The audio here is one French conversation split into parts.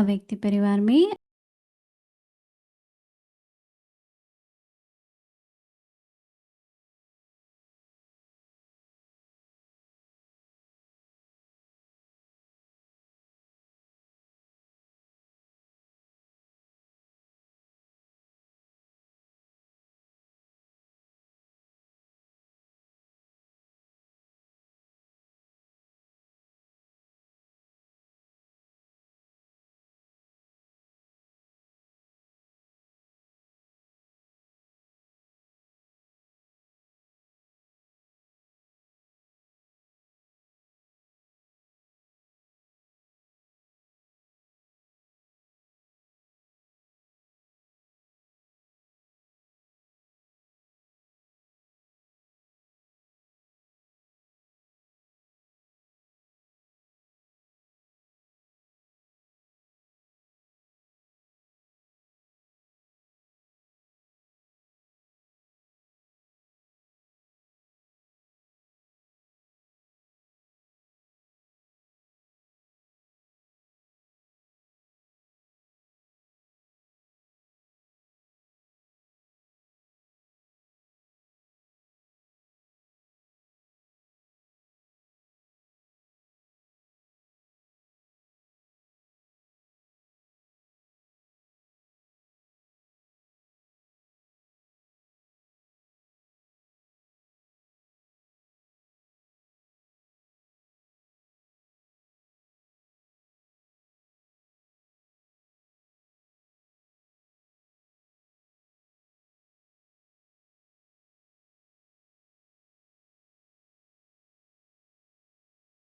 व्यक्ति परिवार में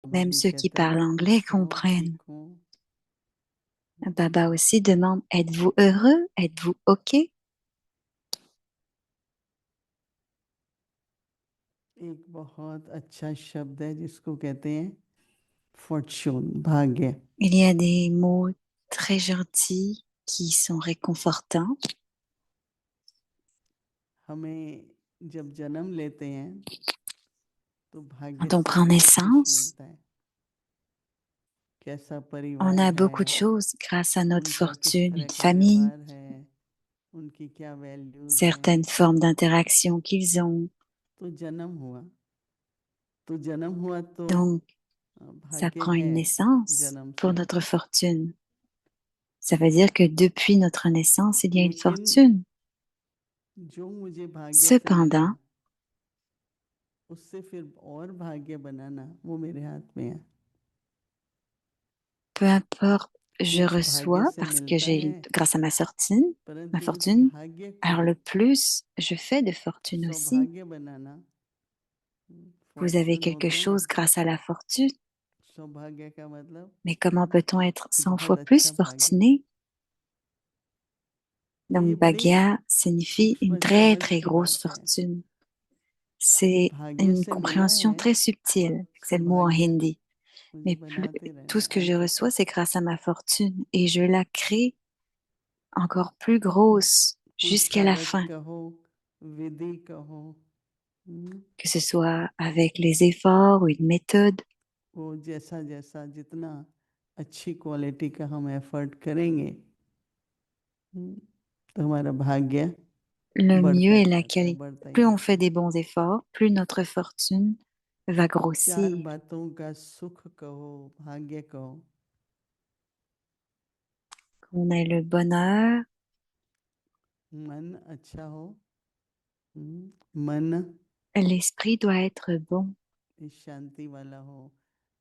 Même ceux qui parlent anglais comprennent. Baba aussi demande, êtes-vous heureux? Êtes-vous OK? एक बहुत अच्छा शब्द है जिसको कहते हैं फॉर्च्यून, भाग्य। Il y a des mots très gentils qui sont réconfortants. हमें जब जन्म लेते हैं तो भाग्य Quand on से prend बहुत कुछ naissance, मिलता है। कैसा on परिवार a है, beaucoup de choses grâce à notre उनका किस fortune, तरह une का famille, व्यवहार है, उनकी क्या वैल्यूज हैं। certaines formes d'interaction qu'ils ont. तो जन्म हुआ, तो जन्म हुआ तो Donc, ça भाग्य prend है une naissance जन्म pour से। notre fortune. Ça veut dire que depuis notre naissance, il y a une लेकिन fortune. जो मुझे भाग्य से मिला, Cependant, उससे फिर और भाग्य बनाना वो मेरे हाथ में है। peu importe, je कुछ भाग्य reçois से parce que मिलता j'ai, है, grâce à ma परंतु उस fortune, भाग्य को alors le plus je fais de fortune aussi. सौभाग्य बनाना, Vous avez फॉर्च्यून quelque होता है ना, chose grâce à la fortune, सौभाग्य का मतलब mais comment peut-on être कि 100 बहुत fois अच्छा plus भाग्य। fortuné? तो ये Donc, बड़ी Bhagya signifie une सूक्ष्म très, समझ très की grosse बात है fortune. कि C'est भाग्य une से मिला compréhension है très और subtile, c'est le mot en सौभाग्य hindi. मुझे Mais plus, बनाते tout रहना ce que है je आगे reçois, तक। c'est grâce à ma fortune et je la crée encore plus grosse jusqu'à la पुरुषारथ fin, कहो, विधि कहो, que ce soit avec les efforts ou une méthode. वो जैसा जैसा जितना अच्छी क्वालिटी का हम एफर्ट करेंगे, तो हमारा भाग्य Le mieux बढ़ता est la जाता है, qualité. बढ़ता ही Plus on जाता fait है। des bons efforts, plus notre fortune va चार grossir. बातों का सुख कहो, भाग्य कहो। On a le bonheur, मन अच्छा हो, मन l'esprit doit être bon, शांति वाला हो,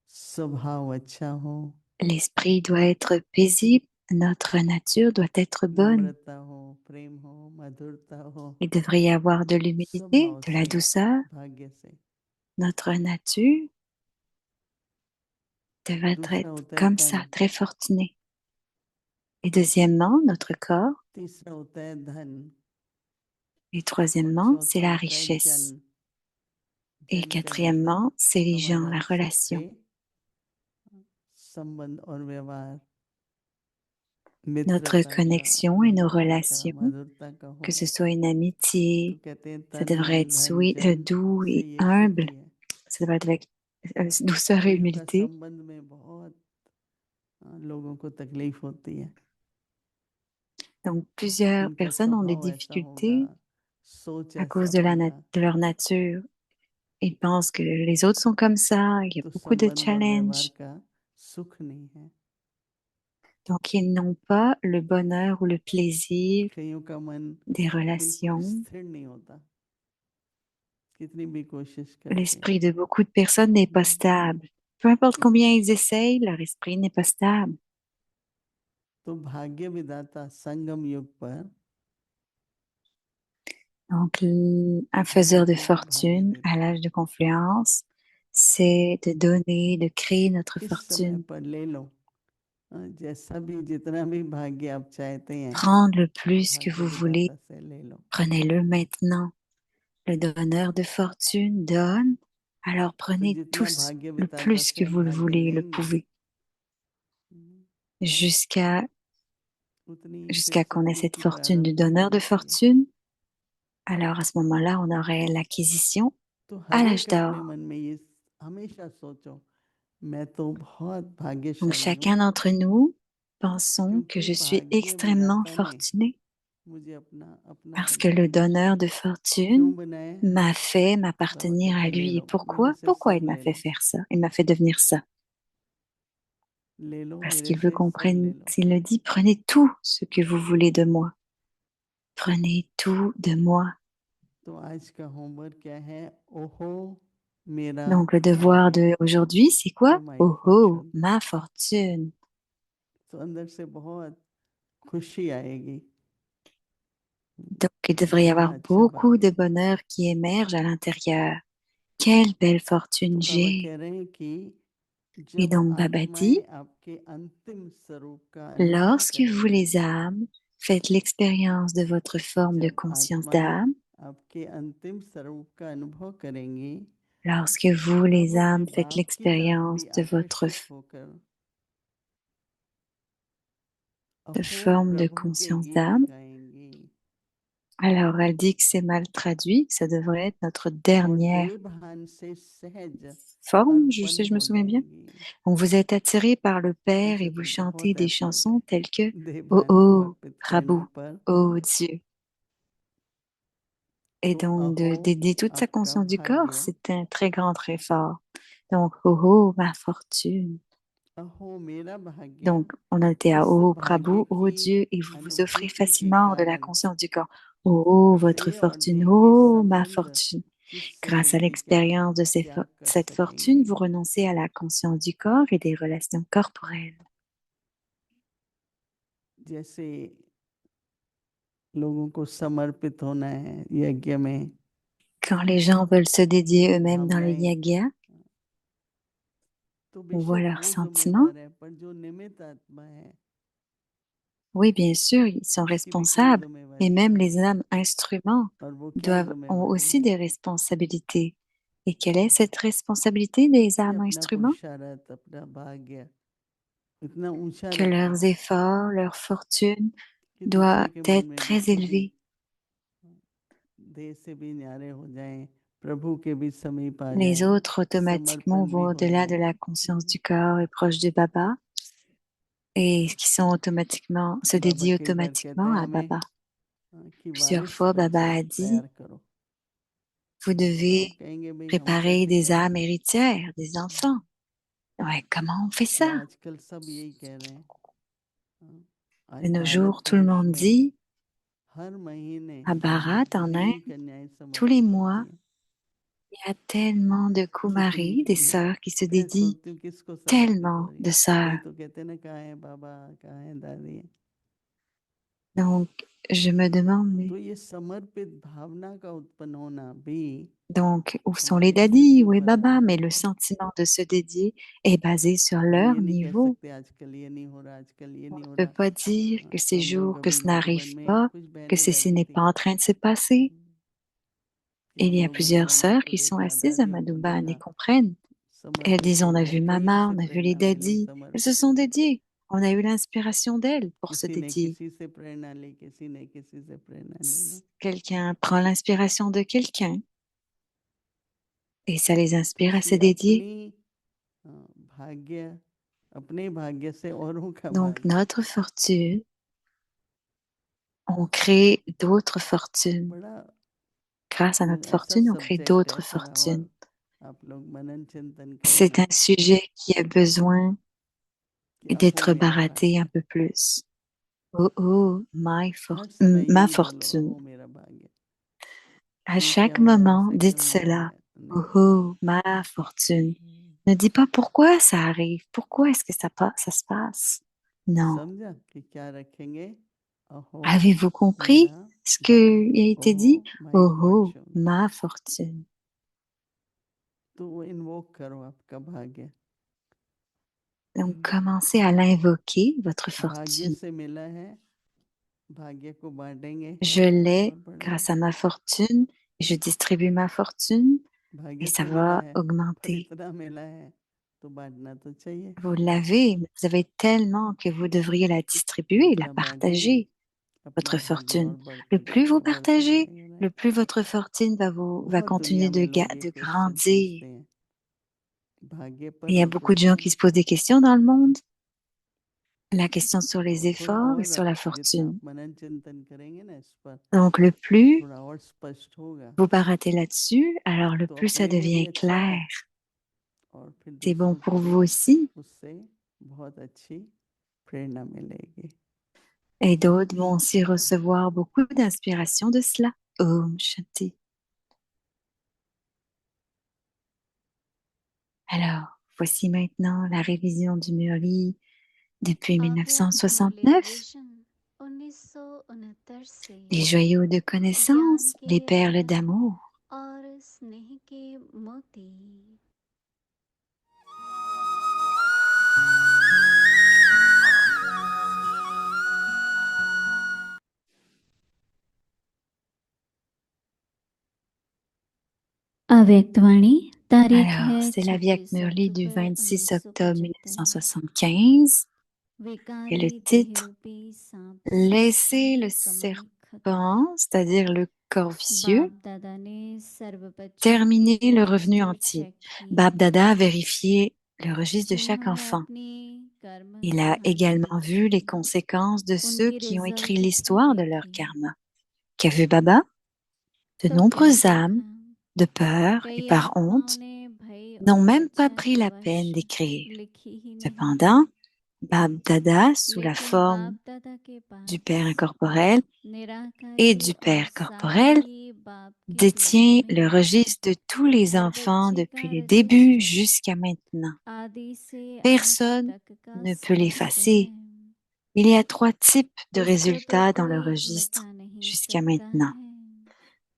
स्वभाव अच्छा हो, l'esprit doit être paisible, notre nature doit être bonne. नम्रता हो, प्रेम हो, मधुरता हो, Il devrait y avoir de l'humilité, स्वभाव de la से, douceur. भाग्य से। Notre nature devrait दूसरा être होता है comme ça, धन, très fortunée. Et deuxièmement, notre corps. तीसरा होता है धन, Et और troisièmement, c'est चौथा la होता है richesse. जन। Et जन का मतलब quatrièmement, c'est les gens, हमारा la सुख से relation. संबंध और व्यवहार, Notre मित्रता का, connexion et nos नम्रता का, relations, मधुरता का que हो। ce soit une तो amitié, कहते हैं ça तन devrait मन être धन sweet, जन doux से et ये humble. सुखी है। Ça devrait être avec douceur तो et इनका humilité. संबंध में बहुत लोगों को तकलीफ होती है, Donc, plusieurs उनका personnes ont des स्वभाव ऐसा होगा, difficultés सोच à ऐसा cause de होगा, de leur nature. Ils pensent que les autres sont comme ça, il y a तो beaucoup de संबंध और व्यवहार challenges. का सुख नहीं है। Donc, ils n'ont pas le bonheur ou le plaisir कईयों का मन des बिल्कुल relations. स्थिर नहीं होता, कितनी भी कोशिश करके। L'esprit de beaucoup de personnes n'est pas stable. Peu importe combien ils essayent, leur esprit n'est pas stable. तो भाग्य विधाता संगम युग पर Donc, un हम faiseur de सबको को भाग्य fortune à देते हैं। l'âge de confluence, c'est de donner, de créer notre इस समय fortune. पर ले लो, जैसा भी जितना भी भाग्य आप चाहते हैं, Prendre le plus que भाग्य vous voulez, विधाता से ले लो। prenez-le maintenant. Le donneur de fortune donne, alors तो prenez जितना tous भाग्य le विधाता plus से que आप vous le भाग्य voulez, le लेंगे, pouvez, jusqu'à उतनी फिर jusqu'à qu'on ait शक्ति cette की fortune du प्रारब्ध donneur de बनती है। fortune. Alors à ce moment-là, on aurait l'acquisition तो à हर l'âge एक अपने d'or. मन में ये हमेशा सोचो, मैं तो बहुत Donc भाग्यशाली हूँ, chacun d'entre nous pensons que क्योंकि je suis भाग्य extrêmement विधाता ने fortuné मुझे अपना अपना parce que le बनाया। donneur de fortune क्यों बनाया? m'a fait बाबा m'appartenir à कहते हैं ले lui. Et लो, मेरे pourquoi? से Pourquoi il सब m'a ले fait लो, faire ça? Il m'a fait devenir ça. ले लो Parce मेरे qu'il veut से qu'on सब ले prenne, लो। s'il le dit, prenez tout ce que vous voulez de moi. Prenez tout de moi. तो आज का होमवर्क क्या है? ओहो मेरा Donc le devoir भाग्य, de aujourd'hui, c'est quoi? Oh my Oh oh, Fortune. ma fortune. तो अंदर से बहुत खुशी आएगी, Donc il devrait y कितना avoir अच्छा beaucoup de भाग्य। bonheur qui émerge à l'intérieur. Quelle belle तो fortune बाबा j'ai. कह रहे हैं कि Et जब donc Baba dit, आत्माएं आपके अंतिम स्वरूप का अनुभव lorsque vous करेंगी, les âmes, faites l'expérience de votre forme de जब conscience आत्माएं d'âme. आपके अंतिम स्वरूप का अनुभव करेंगी, Lorsque vous तब les वे âmes, faites बाप की तरफ l'expérience भी de votre आकर्षित होकर de अहो forme de प्रभु के conscience गीत d'âme. गाएंगी Alors elle dit que c'est mal traduit, que ça devrait être notre और dernière देह भान से सहज forme, अर्पण je me हो souviens bien. जाएंगी। Donc vous êtes attiré par le Père et मुझे vous तो chantez बहुत des ऐसा होता chansons है, telles que देह Oh भान oh, समर्पित करने Prabhu, पर। oh Dieu. Et तो donc अहो de dédier toute sa आपका conscience du corps, भाग्य, c'est un très grand effort. Donc oh oh, ma fortune. अहो मेरा भाग्य, Donc on a été à इस Oh भाग्य Prabhu, oh की Dieu, et vous vous offrez अनुभूति के facilement de la कारण conscience du corps. Oh, oh, votre देह और fortune, देह के oh ma संबंध fortune. की Grâce à समृद्धि का l'expérience de त्याग कर cette fortune, सकेंगे। vous renoncez à la conscience du corps et des relations corporelles. जैसे लोगों को समर्पित होना है यज्ञ में, Quand les gens veulent se dédier eux-mêmes dans le भावनाएं, yagya, तो on voit बेशक leurs वो sentiments. जिम्मेदार है, पर जो निमित्त आत्मा है Oui, bien sûr, ils sont उसकी भी कोई responsables. Et जिम्मेवारी même है, les âmes instruments और वो क्या ont जिम्मेवारी aussi है? des responsabilités. Et quelle est cette responsabilité des कि âmes अपना instruments? पुरुषार्थ, अपना भाग्य इतना ऊंचा Que रखें leurs efforts, leur fortune कि doivent दूसरे के मन être में भी très खुशी, élevés. देह से भी न्यारे हो जाएं, प्रभु के भी समीप आ Les जाएं, autres automatiquement समर्पण भी vont हो au-delà de जाएं। la conscience du corps et proches de Baba et qui sont automatiquement, se बाबा dédient कई बार कहते automatiquement हैं à हमें Baba. कि Plusieurs वारिस fois, Baba बच्चे a dit, तैयार करो, vous तो आप devez कहेंगे भाई हम préparer कैसे des करें? âmes héritières, des enfants. Ouais, comment on fait तो ça? आजकल सब यही कह रहे हैं। De आज nos भारत jours, tout le वर्ष monde में dit, हर महीने à Bharat, en Inde, कितनी कन्याएं tous les समर्पित होती mois, हैं, il y a tellement de कितनी Kumaris, des कितनी। sœurs qui se मैं dédient, सोचती हूँ किसको समर्पित हो tellement रही de है, कोई sœurs. तो कहते हैं ना कहाँ है बाबा, कहाँ है दादी। Donc, je me demande, तो mais ये समर्पित भावना का उत्पन्न होना भी donc, où sont les हमारी daddies? स्थिति Où est पर Baba? आधार Mais le है। sentiment de se dédier est basé sur हम leur ये नहीं कह niveau. सकते आजकल ये नहीं हो रहा, आजकल ये On नहीं हो ne peut रहा। pas dire que ces हम लोग jours, que अभी ce मधुबन n'arrive में pas, कुछ que बहनें ceci बैठी n'est थी pas en train de se passer. कि Il हम y a लोग plusieurs मधुबन में sœurs तो qui sont देखा, assises à दादियों को Madhuban et देखा comprennent. Elles समर्पित disent, on हो a गई, vu कहीं Mama, से on a vu les Prerna milli daddies. Elles se समर्पित sont होने की। dédiées. On a eu l'inspiration d'elles pour se किसी ने dédier. किसी से प्रेरणा ली, किसी ने किसी से प्रेरणा ली ना। Quelqu'un prend l'inspiration de quelqu'un et ça les तो inspire à se इसलिए dédier. अपनी भाग्य, अपने भाग्य से औरों का Donc, भाग्य। notre fortune, on crée d'autres fortunes. बड़ा Grâce à notre ऐसा fortune, on crée subject d'autres है थोड़ा और fortunes. आप लोग मनन चिंतन करें C'est ना un sujet qui a besoin क्या हो d'être मेरा baratté un भाग्य। peu plus. Oh, oh, हर समय ma यही बोलो fortune. ओहो मेरा भाग्य। À ये क्या chaque हो गया, moment, ऐसा dites क्यों हो गया cela. है, Oh, नहीं। oh, ma fortune. Ne dis pas pourquoi ça arrive, pourquoi est-ce que ça se passe. Non. समझा कि क्या रखेंगे, अहो Avez-vous compris मेरा ce भाग्य, qui a été ओहो dit? My Oh, oh, Fortune. ma fortune. तो वो इन्वोक करो आपका भाग्य। Donc, commencez à l'invoquer, votre भाग्य fortune. से मिला है, भाग्य को बांटेंगे Je और l'ai grâce बढ़ेगा। à ma fortune, et je distribue ma fortune, et भाग्य ça से मिला va है, पर augmenter. इतना मिला है तो बांटना तो चाहिए। Vous l'avez, mais vous avez tellement que vous devriez la distribuer, la जितना बांटेंगे partager, अपना votre भाग्य fortune. और Le plus vous बढ़ता partagez, जाएगा ना। le plus votre fortune va बहुत continuer दुनिया में लोग ये de क्वेश्चन grandir. पूछते हैं, भाग्य Il पर y a और beaucoup de कुछ gens नहीं। qui se posent des questions dans le monde. La question sur les तो थोड़ा efforts et और sur la जितना fortune. आप मनन चिंतन करेंगे ना इस पर, Donc, le plus थोड़ा और स्पष्ट होगा vous baratez là-dessus, alors le तो plus ça अपने लिए भी devient अच्छा clair. है और फिर C'est bon दूसरों pour को vous भी aussi. उससे बहुत अच्छी प्रेरणा मिलेगी। Et d'autres vont aussi recevoir beaucoup d'inspiration de cela. Om Shanti. Alors, voici maintenant la révision du Murli depuis अव्यक्त मुरली 1969. रिवीजन 1969 से Les joyaux de ज्ञान connaissance, के les perles रत्न d'amour. और स्नेह के मोती। अव्यक्तवाणी तारीख Alors, है c'est la Vyak 26 Murli du अक्टूबर 26 octobre 1975। 1975. Et le विकारी titre, देहरूपी सांप से Laissez le कमाई खत्म। serpent, c'est-à-dire le corps vicieux, बाप दादा ने सर्व बच्चों के terminer le revenu register entier. Check किए, Bab Dada a vérifié le registre de chaque जिन्होंने enfant. अपनी कर्म Il a कहानी également vu les लिखी, conséquences de ceux उनकी qui ont écrit रिजल्ट भी l'histoire de leur देखी। karma. Qu'a vu Baba? De तो क्या nombreuses âmes, देखा? de peur et कई par आत्माओं honte, ने भय n'ont और même pas लज्जा pris के la वश peine d'écrire. लिखी ही नहीं। Cependant, Bab Dada, sous la लेकिन forme बाप दादा के du Père पास incorporel et निराकारी du और Père corporel, साकारी बाप के रूप détient le में registre de tous les हर enfants बच्चे depuis का le début register jusqu'à maintenant. आदि से अंत Personne तक का ne peut स्पष्ट है। l'effacer. Il y a trois types de इसको तो résultats dans le कोई registre मिटा नहीं jusqu'à सकता maintenant. है।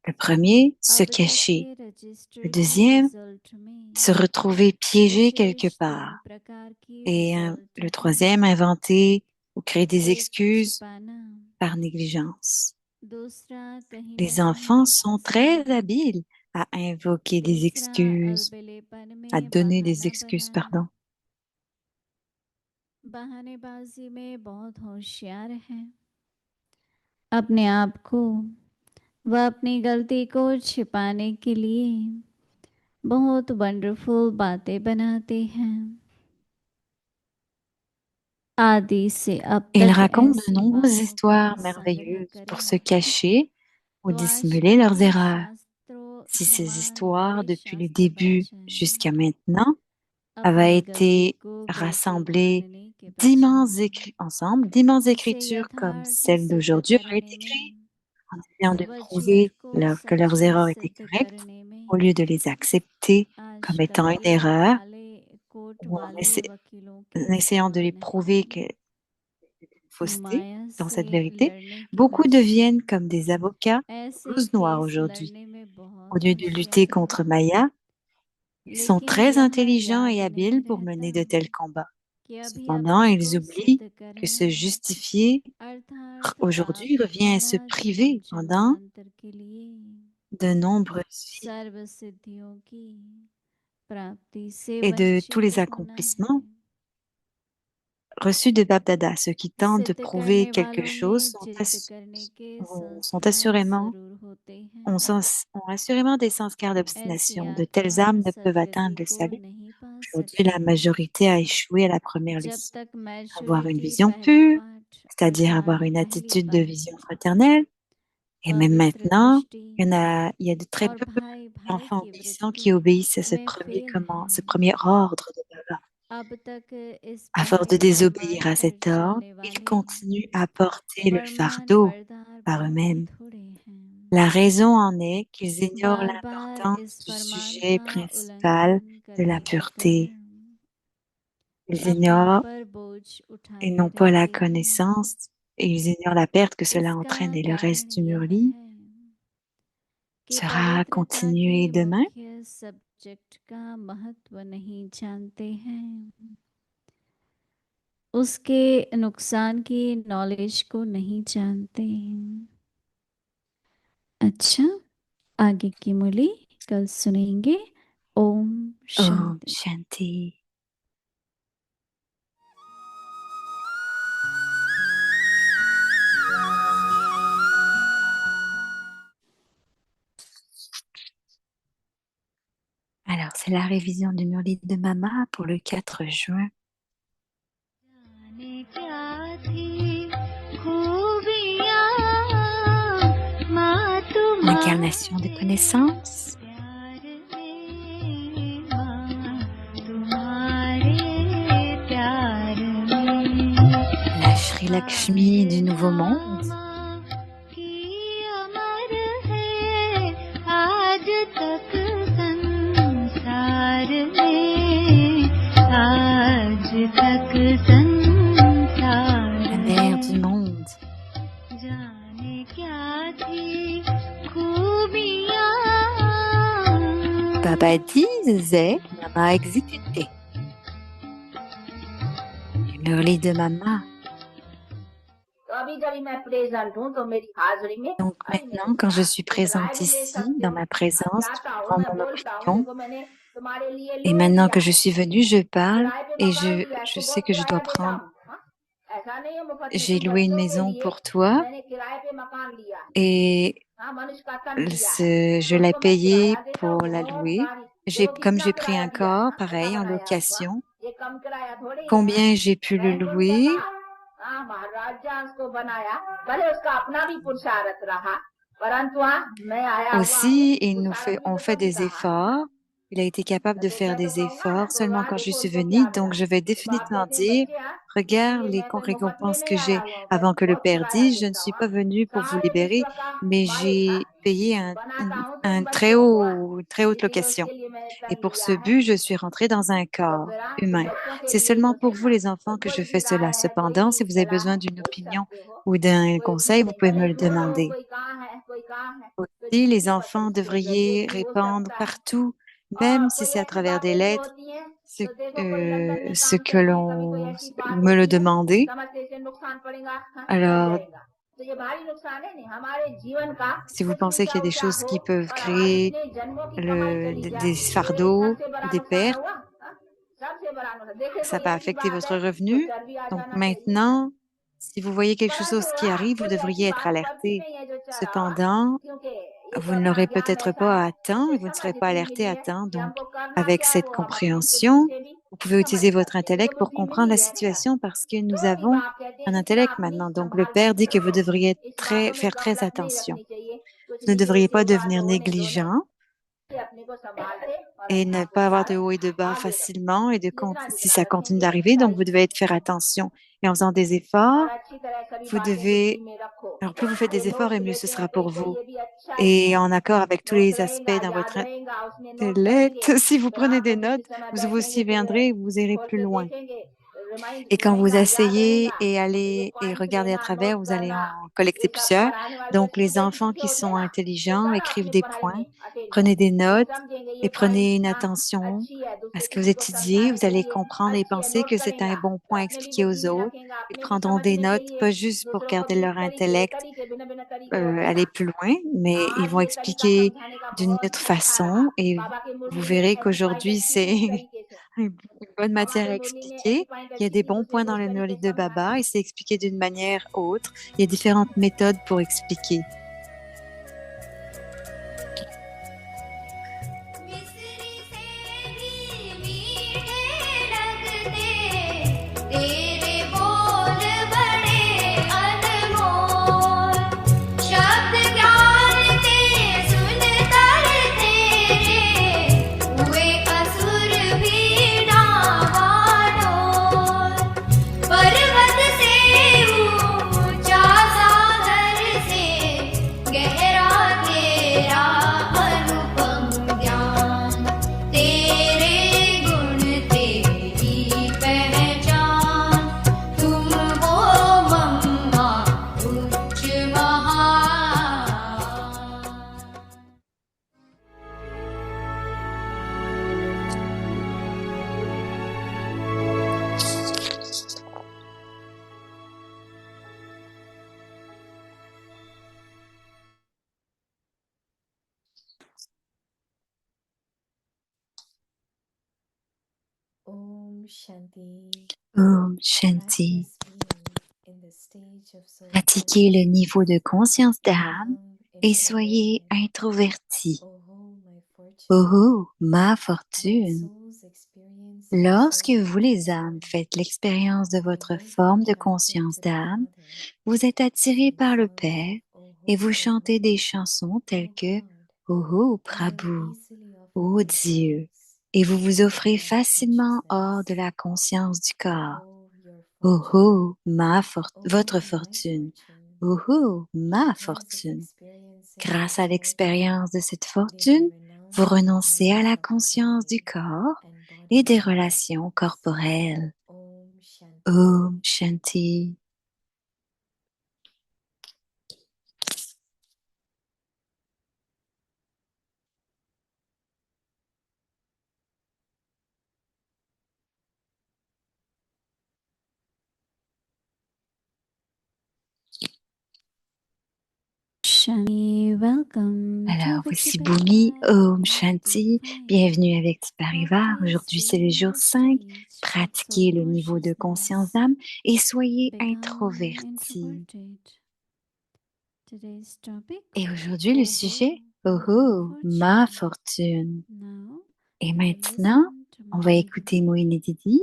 Le premier, se अब तक cacher. के Le रजिस्टर के deuxième, रिजल्ट se में retrouver piégé quelque विशेष तीन part. प्रकार की Et रिजल्ट le हैं। troisième, inventer ou créer des एक excuses छिपाना, par négligence. दूसरा कहीं न Les enfants कहीं sont फंसाना, très habiles à invoquer des तीसरा excuses, अलबेलेपन à में donner des बहाना excuses, बनाना। pardon. बहानेबाजी में बहुत होशियार है। अपने आप को व अपनी गलती को छिपाने के लिए बहुत वंडरफुल बातें बनाते हैं। आदि से अब Ils तक racontent de ऐसी nombreuses बातों का histoires संग्रह merveilleuses pour se करें cacher ou तो dissimuler आजकल leurs भी erreurs. शास्त्रों Si ces समान histoires, बड़े depuis le शास्त्र बन début जाएं। jusqu'à maintenant, avaient अपनी गलती été को बिल्कुल rassemblées मानने के बजाय d'immenses इसे écritures comme यथार्थ celle सिद्ध d'aujourd'hui auraient करने été créées, में en essayant de व झूठ prouver को que leurs सच erreurs étaient सिद्ध correctes, करने au में lieu de les accepter comme étant आजकल une के erreur, काले कोट ou वाले वकीलों के en essayant de les समान prouver हैं। que fausseté माया dans से cette vérité, लड़ने के beaucoup वश deviennent comme des avocats ऐसे blouse noire केस aujourd'hui. लड़ने में Au बहुत lieu de lutter होशियार contre हैं, Maya, ils sont लेकिन très यह intelligents et याद नहीं habiles pour mener रहता de tels combats. कि अभी Cependant, अपने ils को oublient सिद्ध que करना se justifier अर्थात aujourd'hui पाप revient à se द्वारा जन्म priver pendant जन्मांतर के लिए de nombreuses vies सर्व सिद्धियों की प्राप्ति से et de tous वंचित les होना accomplissements है। reçus de Babdada. Ceux qui tentent de सिद्ध prouver करने quelque वालों chose में जिद्द करने के sont संस्कार assurément जरूर होते ont, हैं। ont assurément des sanskars ऐसी d'obstination. De telles आत्मा âmes ne peuvent atteindre सदगति le को salut नहीं पा Aujourd'hui, la majorité a échoué à la première जब leçon. तक मैं Avoir शुरू une की vision पहली pure, पाठ c'est-à-dire avoir अर्थात une पहली attitude de बात vision fraternelle. Et même पवित्र maintenant, दृष्टि il y a de très और peu भाई भाई d'enfants की obéissants वृत्ति qui obéissent à में फेल ce हैं। premier ordre de Baba. अब तक इस À force de पहाड़ी पर désobéir मार्ग à पर cet ordre, चलने ils वाले continuent à porter le फरमान fardeau बरदार par बहुत eux-mêmes. थोड़े हैं। La raison en est qu'ils ignorent बार बार l'importance इस du फरमान sujet का principal उल्लंघन de la करने के pureté. कारण Ils अपने ignorent ऊपर बोझ et उठाए non pas la रहते हैं। connaissance et ils ignorent la perte que cela इसका entraîne. Et le कारण reste du यह Murli है कि sera पवित्रता के continué demain. मुख्य सब्जेक्ट का महत्व नहीं जानते हैं, उसके नुकसान की नॉलेज को नहीं जानते हैं। अच्छा, आगे की मुरली कल सुनेंगे। ओम Om शांति। Shanti. Alors, c'est la révision du Murli de Mama pour le 4 juin. L'incarnation de connaissance. La Sri Lakshmi du Nouveau Monde. La mère du monde. Baba disait, Mama exécutait. Le Murli de Mama. Donc maintenant, quand je suis présente ici, dans ma présence, durant mon opinion, et maintenant que je suis venue, je parle et je sais que je dois prendre. J'ai loué une maison pour toi et je l'ai payé pour la louer. Comme j'ai pris un corps, pareil, en location, combien j'ai pu le louer? Aussi, on fait des efforts. Il a été capable de faire des efforts seulement quand je suis venue. Donc, je vais définitivement dire, regarde les récompenses que j'ai avant que le Père dise, je ne suis pas venue pour vous libérer, mais j'ai payé une très haute location. Et pour ce but, je suis rentrée dans un corps humain. C'est seulement pour vous, les enfants, que je fais cela. Cependant, si vous avez besoin d'une opinion ou d'un conseil, vous pouvez me le demander. Aussi, les enfants devraient répandre partout, même si c'est à travers des lettres, ce que l'on me le demandait. Alors, si vous pensez qu'il y a des choses qui peuvent créer des fardeaux, des pertes, ça peut affecter votre revenu. Donc maintenant, si vous voyez quelque chose qui arrive, vous devriez être alerté. Cependant, vous ne l'aurez peut-être pas à temps et vous ne serez pas alerté à temps. Donc, avec cette compréhension, vous pouvez utiliser votre intellect pour comprendre la situation parce que nous avons un intellect maintenant. Donc, le Père dit que vous devriez faire très attention. Vous ne devriez pas devenir négligent et ne pas avoir de haut et de bas facilement si ça continue d'arriver. Donc, vous devez faire attention. Et en faisant des efforts, alors plus vous faites des efforts et mieux ce sera pour vous. Et en accord avec tous les aspects dans votre intellect, si vous prenez des notes, vous aussi viendrez, vous irez plus loin. Et quand vous asseyez et allez et regardez à travers, vous allez en collecter plusieurs. Donc, les enfants qui sont intelligents écrivent des points, prenez des notes et prenez une attention à ce que vous étudiez. Vous allez comprendre et penser que c'est un bon point à expliquer aux autres. Ils prendront des notes, pas juste pour garder leur intellect, aller plus loin, mais ils vont expliquer d'une autre façon et vous verrez qu'aujourd'hui, c'est une bonne matière à expliquer. Il y a des bons points dans le Murli de Baba et c'est expliqué d'une manière autre. Il y a différentes méthodes pour expliquer. Om Shanti. Pratiquez le niveau de conscience d'âme et soyez introverti. Oh oh, ma fortune. Lorsque vous les âmes faites l'expérience de votre forme de conscience d'âme, vous êtes attirés par le Père et vous chantez des chansons telles que Oh oh Prabhu, oh Dieu, et vous vous offrez facilement hors de la conscience du corps. Oh oh, votre fortune. Oh oh, ma fortune. Grâce à l'expérience de cette fortune, vous renoncez à la conscience du corps et des relations corporelles. Om Shanti. Shanti, welcome to Alors, Bhakti voici Bhumi, Paradise Om Bhakti Shanti. Bienvenue avec Parivar. Aujourd'hui, c'est le Practice jour the 5. stage of Pratiquez le niveau de conscience self-consciousness. d'âme et soyez Become introvertis. introverted. Today's topic, Et aujourd'hui, le oh sujet, oh my oh, ma fortune. fortune. Now, Et we will maintenant, listen to on va Moini écouter Didi. Moïne Didi.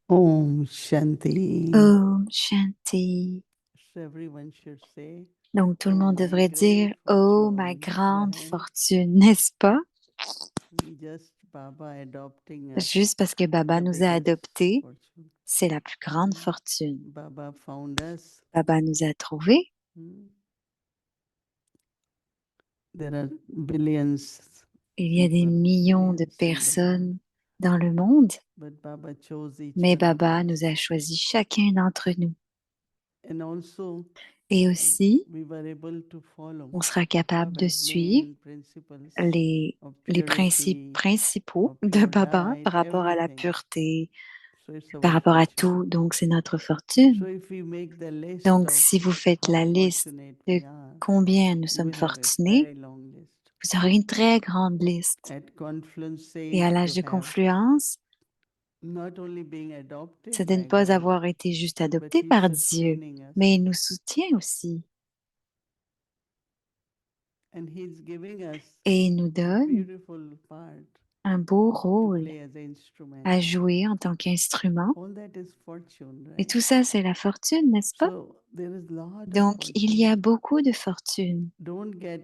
Om Shanti. Om Shanti. So everyone should say, Donc, tout le oh monde my devrait dire, great oh, ma fortune, grande right? fortune, n'est-ce pas? Just Baba adopting us, Juste parce que Baba the nous a biggest adoptés, fortune. c'est la plus grande fortune. Baba found us. Baba nous a trouvés. There are billions, Il y a des people, millions de billions in the world, personnes dans le monde, but Baba chose each mais one of Baba us. nous a choisi chacun d'entre nous. And also, Et aussi, we were able to follow on sera capable de Baba's suivre main principles les, of les principes purity, principaux of de pure Baba diet, par rapport à la everything. pureté, So it's par our rapport à fortune. tout. Donc, c'est notre So fortune. if we make the list Donc, of si vous faites how la liste fortunate de we are, combien nous you sommes will have a fortunés, very long list. vous aurez une très grande liste. At confluence Et à says l'âge to de have confluence, not only being c'est adopted de ne by pas God, avoir été juste but adopté He's par Dieu, sustaining us. mais il nous soutient aussi. And He's giving us Et il nous a donne beautiful part un beau to rôle play as an instrument. à jouer en tant qu'instrument. All that is fortune, Et right? tout ça, c'est la fortune, n'est-ce pas? So there is lot of Donc, il y fortune. a beaucoup de fortune. Don't get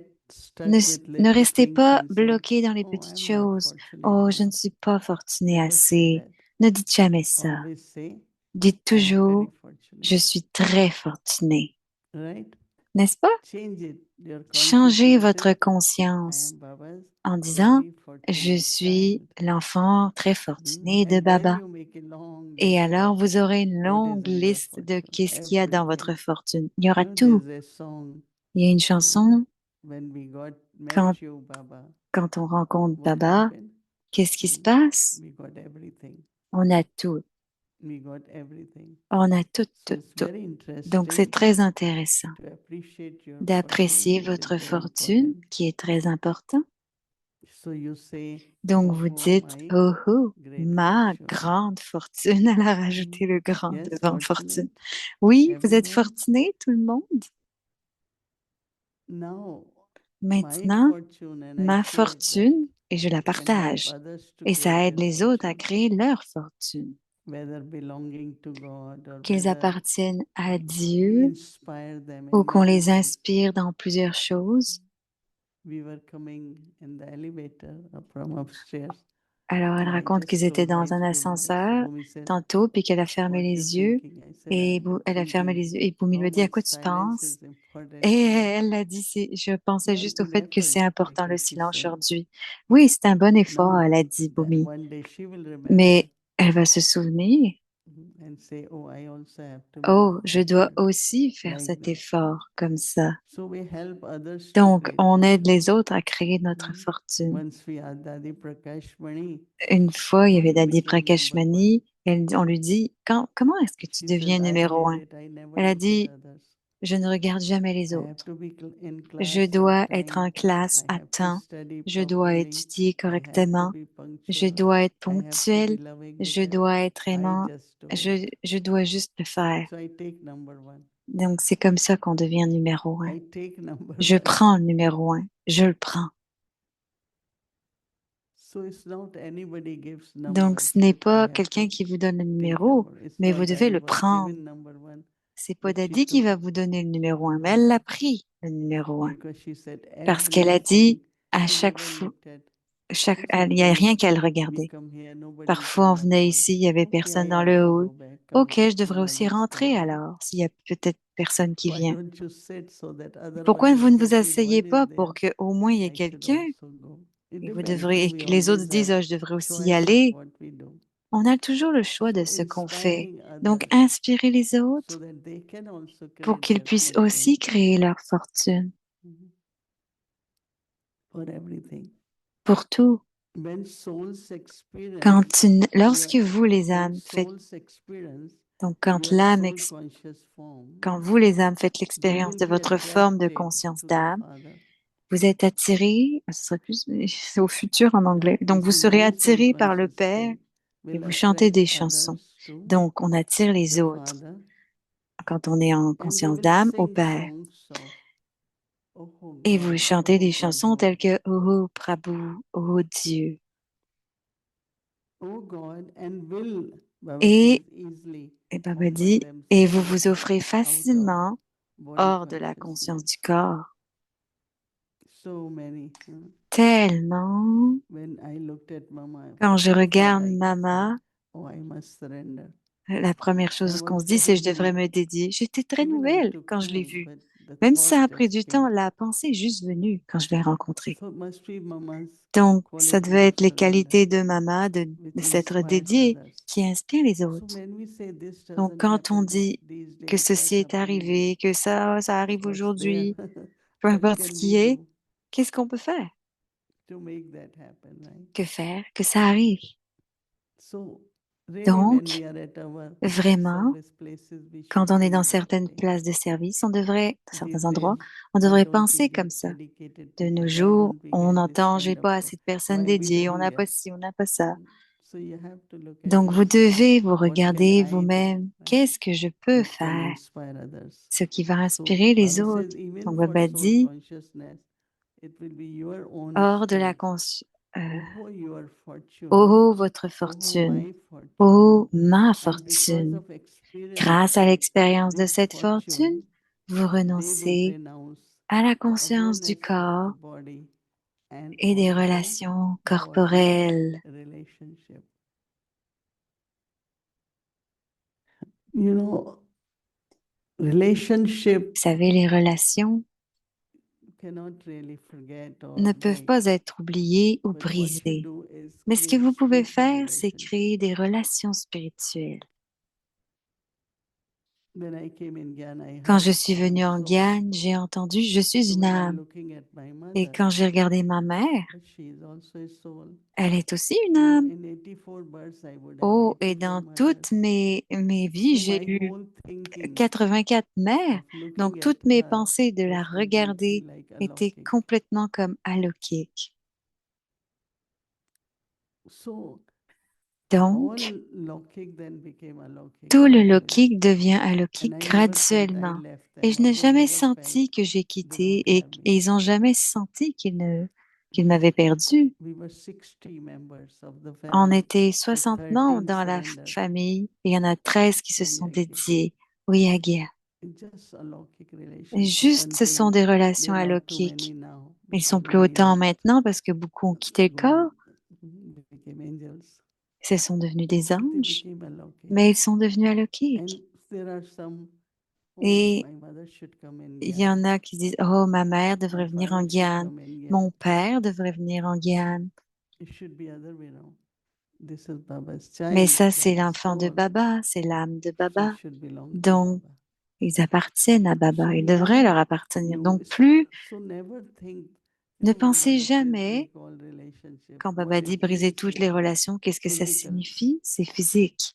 Ne, stuck with ne little restez things pas and say, bloqué dans les "Oh, petites I'm not choses. fortunate Oh, je ne enough." suis pas fortuné Never say assez. that. Ne dites jamais ça. Always say, Dites "I am very toujours, je fortunate." suis très fortuné. Right? N'est-ce pas? Change it. Your Changez consciousness votre says, "I conscience am Baba's en disant, very je fortunate suis child." l'enfant très fortuné de And then Baba. you make a long Et list alors, of vous aurez une what is longue in your liste de fortune. qu'est-ce qu'il y a dans votre Everything. fortune. Il y aura tout. There's a song, Il y a une chanson, when we met quand, you, Baba, quand on rencontre what Baba, happened? qu'est-ce qui se passe? We got everything. On a tout. We got everything. On a tout, So tout, it's tout. very Donc, c'est interesting très intéressant to appreciate your d'apprécier fortune, which is votre very fortune, important. qui est très important. So you say, Donc, "Oh, vous oh, dites, my oh, oh, great ma fortune." grande fortune. Elle a rajouté le grand Yes, devant fortunate, fortune. Oui, vous êtes everyone. fortuné, tout le monde. Now, my Maintenant, fortune, and I ma share that, fortune, et je la can help partage. others to Et create ça aide their les autres à fortune, créer leur fortune. whether belonging to God or Qu'ils whether appartiennent à we Dieu inspire them ou in qu'on many les ways. inspire dans plusieurs choses. We were coming in the elevator from upstairs, Alors, elle and I raconte just qu'ils étaient closed my dans eyes un a few minutes. So ascenseur Bhumi said, tantôt, puis qu'elle a fermé "What you les yeux. thinking?" I said, Et "I'm elle a fermé thinking les yeux et Boumi lui how a dit, à much quoi tu silence penses? is important Et today." elle a dit, je pensais Well, juste au an fait que effort, c'est I important le can she silence say. aujourd'hui. Oui, c'est un bon effort, Now, elle a dit, Boumi. one day she will remember, Mais elle va se souvenir and say, oh, I also have to be Oh, je dois active aussi faire like cet that. effort comme ça. So we help others to Donc, create on aide fortune. les autres à créer notre fortune. Once we had Dadi Prakash Mani, Une fois, il y how avait he Dadi became Prakash number one. Mani. On lui dit, comment est-ce que tu She says, deviens I numéro did un? it. I never Elle a look at dit, others. je ne regarde jamais les I have autres. to be in Je class on dois être en time. classe I à have to temps. study Je dois properly. étudier I have to correctement. be Je punctual. dois être I have to be ponctuel. loving Je because dois être I aimant. just do it. Je dois juste le faire. So I take number one. Donc, c'est comme ça qu'on devient numéro un. I take number Je one. prends le numéro un. Je le prends. So it's not anybody gives Donc, number. ce n'est I pas have quelqu'un to qui vous donne le take numéro, number. It's mais vous not devez Daddy le was prendre. given number one, C'est pas but she Daddy qui took va vous donner le numéro un, mais elle l'a pris, le numéro un. because she said Parce qu'elle a dit everything. à She chaque never fois, looked at. She said, il n'y a rien qu'à le we regarder. come here, nobody is Parfois, in on the venait hall. ici, il y avait Okay, personne I dans le also hall. go back. Ok, Come, je devrais now I aussi will rentrer stay here. alors, s'il y a peut-être personne qui Why vient. don't you sit so that other one Pourquoi will vous ne vous say, if asseyez one is pas there, pour qu'au moins il y ait I should quelqu'un also go. It et vous depends. No, devrez, et we que les autres always se disent, have ah, je devrais aussi y choice of aller? what we do. On a toujours le choix de So ce qu'on fait. inspiring Donc, others inspirez les so autres that they can also pour create qu'ils their puissent fortune. aussi créer leur fortune For everything. pour tout. When souls experience Lorsque vous, les when âmes, faites, souls experience donc quand your l'âme, soul conscious form, quand vous, les âmes, faites they l'expérience will de be votre forme de attracted conscience to the d'âme, Father. vous êtes attiré, ce serait plus, c'est au futur en anglais. Donc, This vous is serez my soul attiré par le conscious Père state et will vous chantez attract des chansons. others to Donc, on attire les the autres Father, quand on est en and they conscience will d'âme au sing Père. songs of Oh Et vous God, chantez Oh des chansons Prabhu, telles que Oh Prabhu, Oh Dieu. Oh God, and will, Baba says, Et, easily et Baba offer dit, et vous themselves vous offrez out of facilement body hors de la conscience consciousness. du corps. So many. Tellement, When I looked at Mama, quand je first thought regarde I said, Mama, oh, I must surrender. la première I chose qu'on was se dit, c'est very je devrais new. me dédier. J'étais très Even I nouvelle took quand je l'ai time, vue. but the Même si thought ça a pris just du temps, came. la pensée est juste venue quand je l'ai rencontrée. So it must be Mama's Donc, ça quality devait of être les surrender, qualités de Mama which de s'être inspires dédiée others. qui inspirent les So autres. when we say this Donc, doesn't quand on happen dit these que days, ceci that's est happening, arrivé, que ça arrive what's there? aujourd'hui, peu What importe ce can qui we est, do qu'est-ce qu'on peut faire? to make that happen, right? Que faire? Que ça arrive. So really when Donc, we are at our vraiment, service places, we quand should on est dans think that certaines way. places de service, on devrait, dans certains These days, endroits, on why devrait don't we penser comme get ça. dedicated De nos people? Why jours, don't we on get this entend, j'ai kind of pas assez de personnes why we dédiées, on don't n'a get? pas ci, on n'a pas ça. So you have to look at Donc, vous yourself. devez vous What can regarder I do, vous-même. right? Qu'est-ce que je peux Which can faire? inspire others. Ce qui va So inspirer les Baba says autres. even Donc, for Baba soul dit, consciousness, it will be your own hors de la strength. conscience, Oh, your fortune. oh, votre Oh, fortune. my fortune. Oh, ma And because fortune. of experience, Grâce à l'expérience de this cette fortune, fortune, vous they will renoncez renounce à la the conscience du awareness of the corps body and et des also relations body corporelles. relationship. You know, relationship Vous savez, les relations cannot really forget or ne peuvent break. pas être oubliées ou But what you brisées. do is Mais ce que create vous pouvez spiritual faire, c'est relationship. créer des relations spirituelles. When I came in Gyan, I Quand heard, je suis I am venue en soul. Guyane, j'ai entendu je suis So une when I'm âme. looking at my Et mother, quand j'ai regardé ma mère, but she is also a soul. elle est aussi une Oh, âme. in 84 births, I would have Oh, et 84 dans mothers. toutes mes vies, So j'ai my eu whole thinking 84 mères. of looking Donc, at toutes mes her pensées de la was completely regarder like étaient alokik. complètement comme alokik. So all Donc, lokik then became alokik tout le gradually. lokik devient And alokik I never felt I graduellement. left Et them, je n'ai although they jamais never felt senti que j'ai they quitté don't have et me. ils n'ont jamais senti qu'ils m'avaient perdu. We were 60 members of the On family était with 60 membres 13 dans la surrendered famille et il y en a 13 qui se to sont Yagya. dédiés au Yagia. It's just alokik Et relationship juste, ce sont until des they're relations not too many alokik. now Ils sont because plus many autant have maintenant parce que beaucoup ont quitté le gone, corps. became angels. Ce sont devenus des But they anges, became alokik. mais ils sont devenus And alokik. there are some, oh, Et my mother should come in il y Gyan. en a qui disent, oh, ma mère My devrait venir en father should Guyane. come in Gyan. Mon père devrait venir en Guyane. It should be other way around. This is Baba's Mais child, ça, c'est Baba's l'enfant de soul. Baba, c'est l'âme de So Baba. it should belong to Donc, Baba. ils appartiennent à Baba, So ils we devraient leur have appartenir. you. Donc, plus So never think, ne when pensez Baba says jamais, break all relationship, quand what Baba dit it briser means toutes is les relations, qu'est-ce que ça physical. signifie? C'est physique.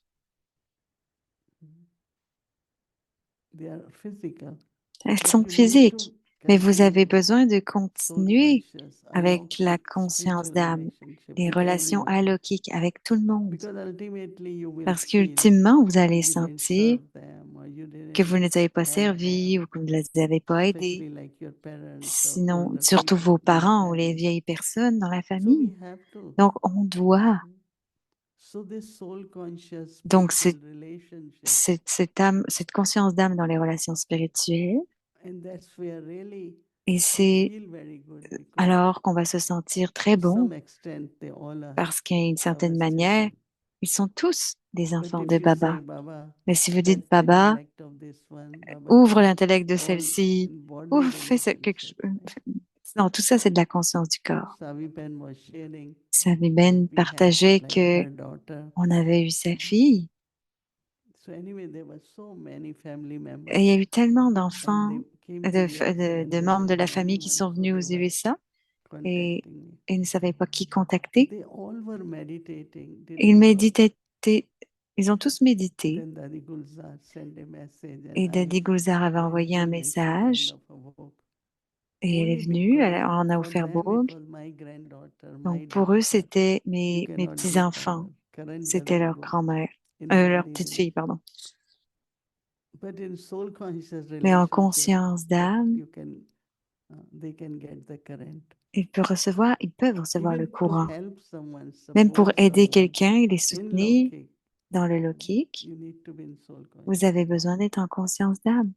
They are physical. Elles But sont you need to physiques. Mais vous avez continue besoin de soul continuer conscious, avec la alokik, conscience spiritual d'âme, relationship les with relations everyone. alokik avec tout le monde. Because ultimately you will Parce feel qu'ultimement, vous allez you didn't sentir serve them or you que vous didn't ne les avez pas help servis them, ou que vous ne les avez pas aidés. especially like your parents or Sinon, older surtout people vos in the parents ou les family. vieilles personnes dans la So famille. we have to. Donc, on doit. So this soul conscious Donc, spiritual relationship, cette conscience d'âme dans les relations spirituelles, and that's where really et we c'est feel very good because alors qu'on va se sentir très to bon, some extent they all are parce qu'à une certaine Baba's manière, children. ils sont tous des But enfants if de you say, Baba. Baba, Mais si vous touch dites, the Baba, intellect of this one, Baba, ouvre touch l'intellect de all celle-ci, ou body fais quelque relationship. chose. Non, tout ça, c'est de la conscience du corps. Savipen was sharing Sabiben that we had partageait like que her daughter. on avait eu sa fille. So anyway, there were so many family members. Et il y a eu tellement And d'enfants, they came to USA and de they membres de didn't la know famille qui anyone, sont so venus they aux were USA et, contacting me. et ne savaient pas qui contacter. They all were meditating. They Ils didn't know. méditaient, ils ont tous médité. Then Dadi Gulzar sent a message and Et Dadi Gulzar avait went envoyé to un and she kind message of awoke. et elle est Only venue, elle because en a for offert them it Bourg. was my granddaughter, my Donc pour eux, daughter. c'était You mes cannot petits-enfants. discover. Current C'était doesn't leur go grand-mère, in leur body petite-fille, pardon. But in soul conscious Mais en relationship, conscience d'âme, you can they can get the current. ils peuvent recevoir le Even to courant. help someone, Même pour support aider someone quelqu'un et les in soutenir Lokik, dans le Lokik, you need to be in soul vous conscious. avez besoin d'être en conscience d'âme.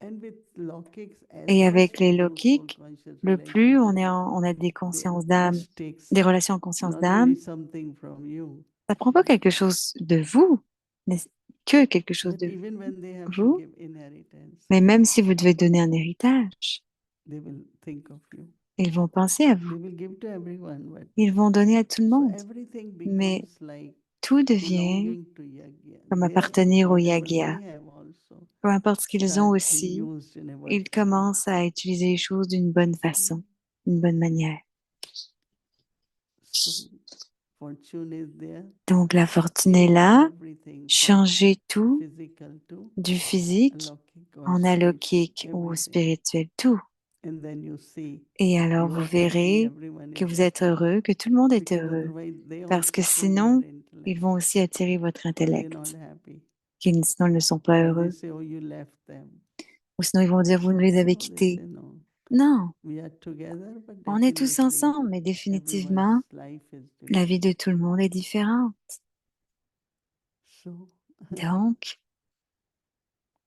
And with Lokiks, as Et much avec les we do soul Lokiks, conscious le plus relationship, on a des they consciences d'âme, just takes des relations en conscience not d'âme, only something from you, ça prend pas quelque chose de vous, mais que quelque chose but de even when they have to vous. give inheritance, Mais même si vous devez donner un héritage, they will think of you. ils vont penser à vous. They will give to everyone, but Ils vont donner à tout le so monde. everything Mais becomes like tout devient belonging to Yagya. comme Their appartenir au whatever Yagya. they have also Peu importe ce qu'ils ont start being aussi, used in a ils virtuous way. commencent à utiliser les choses d'une bonne façon, d'une bonne manière. So fortune is there. Donc la fortune est Change là, everything from changez tout physical to du physique alokik or en alokik spiritual, ou everything. spirituel, tout. And then you see Et alors you vous are happy, verrez everyone que is vous êtes happy. heureux, que tout le monde est Because heureux. otherwise they Parce que also pull sinon, your ils intellect, vont aussi attirer votre but they're intellect. not happy. Sinon, ils ne sont pas Or they heureux. say, oh, you left them. Ou sinon, ils vont dire, vous nous les avez No, they quittés. say no. Non, We are together, but on est tous definitely ensemble, mais définitivement, everyone's life is la different. vie de tout le monde est différente. So, Donc,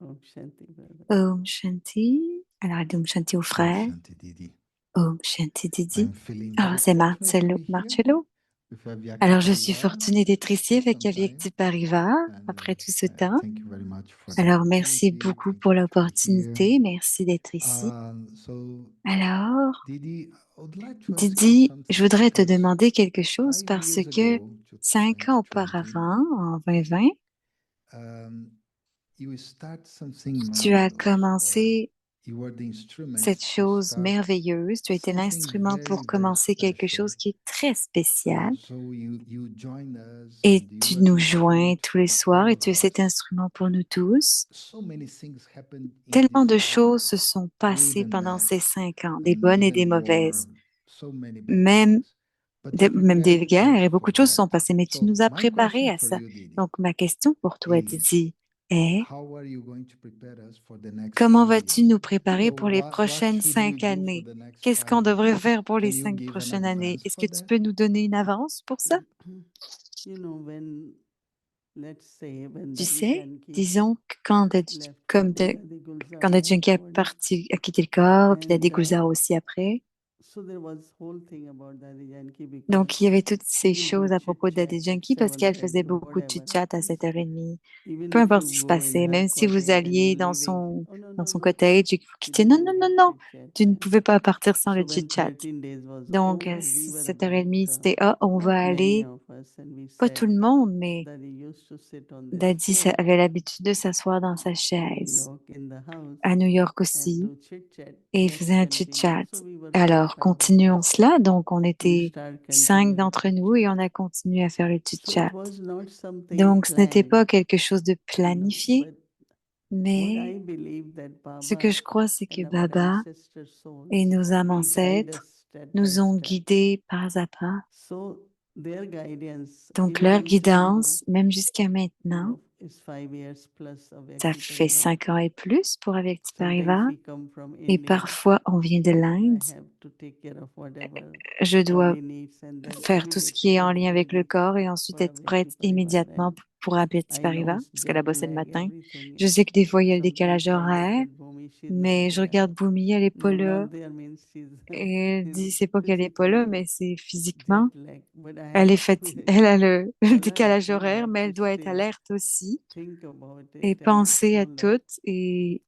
Om Shanti, brother. Om Shanti. Alors, Om Shanti aux frères. Shanti Didi. Om Shanti Didi. I'm feeling Alors, very c'est fortunate to Marcello. be here Marcello. with Avyakti Alors, je suis Parivar fortunée d'être ici after avec some time. Avyakti Parivar And après tout ce temps. thank you very much for the Alors, merci opportunity. beaucoup Thank pour you to be here. l'opportunité. Merci d'être ici. So, Alors, Didi, I would like to ask you Didi, je something voudrais te because demander quelque chose 5 parce years que ago, 5 ans 2020, auparavant, en 2020, you start something tu as marvelous, or commencé you were the instrument cette to chose start merveilleuse. Tu as été something l'instrument very, pour very commencer quelque special. chose qui est très spécial. So you join us Et and you tu were the nous joins instrument tous les for soirs all et of tu es cet us. instrument pour nous tous. So many things happened in Tellement these de 5 choses se years, sont good passées and pendant bad, ces 5 ans, des and bonnes et des even war, mauvaises, so many bad même, things. But you même des prepared guerres us et for beaucoup de choses se that. sont passées, mais tu So nous as my préparés question à for ça. you, Didi, Donc, ma question pour toi, is Didi, est how are you going to prepare us for the next comment 5 vas-tu years? nous préparer So pour les what prochaines should we 5 do for années? the next Qu'est-ce 5 qu'on devrait years? faire pour les Can you 5 give an prochaines années? advance Est-ce que for tu that? peux nous donner une avance pour ça? You know, when, let's say, when Tu Dadi sais, Janki disons que quand left, comme then Dadi Gulzar quand left Junkie a body, parti, a quitté le corps, puis la and Gulzar aussi après, Donc, il y avait toutes ces choses à propos d'Adi Yankee parce qu'elle faisait beaucoup de chit-chat à 7h30. Peu importe ce qui se passait, même si vous alliez dans son cottage et que vous quittiez, non, non, non, non, tu ne pouvais pas partir sans le chit-chat. Donc, à 7h30, c'était, ah, on va aller, pas tout le monde, mais Daddy avait l'habitude de s'asseoir dans sa chaise, à New York aussi, et il faisait un chit-chat. Alors, continuons cela. Donc, on était 5 d'entre nous et on a continué à faire le chit-chat. Donc, ce n'était pas quelque chose de planifié, mais ce que je crois, c'est que Baba et nos âmes ancêtres nous ont guidés pas à pas. Donc, leur guidance, même jusqu'à maintenant, ça fait 5 ans et plus pour Avec Parivar. Et parfois, on vient de l'Inde. Je dois faire tout ce qui est en lien avec le corps et ensuite être prête immédiatement pour Avec Parivar, parce que là-bas, c'est le matin. Je sais que des fois, il y a le décalage horaire, mais je regarde Bhumi, elle est pas là. Et elle dit, c'est pas qu'elle est pas là, mais c'est physiquement. Elle est fatiguée. Elle a le décalage horaire, mais elle doit être alerte aussi et penser à tout. Et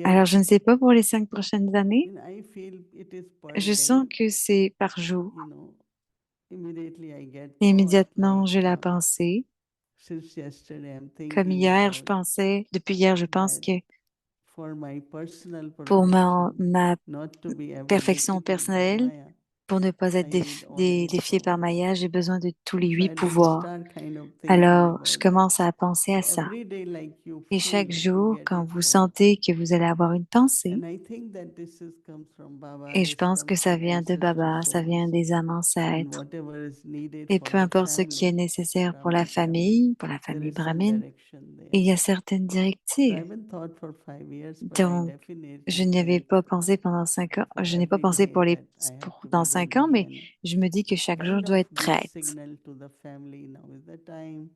alors, je ne sais pas pour les 5 prochaines années. Je sens que c'est par jour. Et immédiatement, j'ai la pensée. Comme hier, je pensais, depuis hier, je pense que pour ma perfection personnelle, pour ne pas être défiée par Maya, j'ai besoin de tous les 8 pouvoirs. Alors, je commence à penser à ça. Et chaque jour, quand vous sentez que vous allez avoir une pensée, et je pense que ça vient de Baba, ça vient des âmes ancêtres, et peu importe ce qui est nécessaire pour la famille brahmine, il y a certaines directives. Donc, je n'y avais pas pensé pendant 5 ans. Je n'ai pas pensé dans 5 ans, mais je me dis que chaque jour, je dois être prête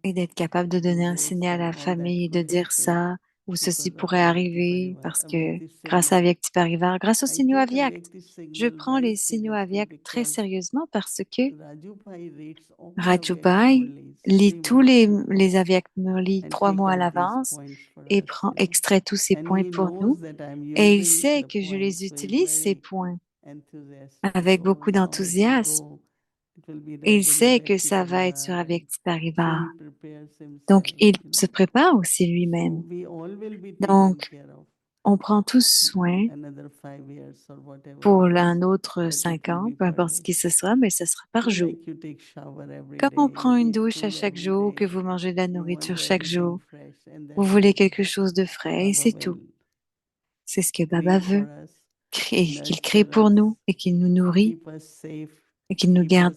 et d'être capable de donner un signal à la famille, de dire ça, ou ceci pourrait arriver, parce que grâce à Avyakt Parivar, grâce aux signaux Avyakt, je prends les signaux Avyakt très sérieusement parce que Rajubai lit tous les Avyakt Murli 3 mois à l'avance et extrait tous ces points pour nous. Et il sait que je les utilise, ces points, avec beaucoup d'enthousiasme. Et il sait que ça va être sur Avyakt Parivar. Donc, il se prépare aussi lui-même. Donc, on prend tous soin pour un autre 5 ans, peu importe ce qui ce sera, mais ce sera par jour. Comme on prend une douche à chaque jour, que vous mangez de la nourriture chaque jour, vous voulez quelque chose de frais et c'est tout. C'est ce que Baba veut, qu'il crée pour nous et qu'il nous nourrit et qu'il nous garde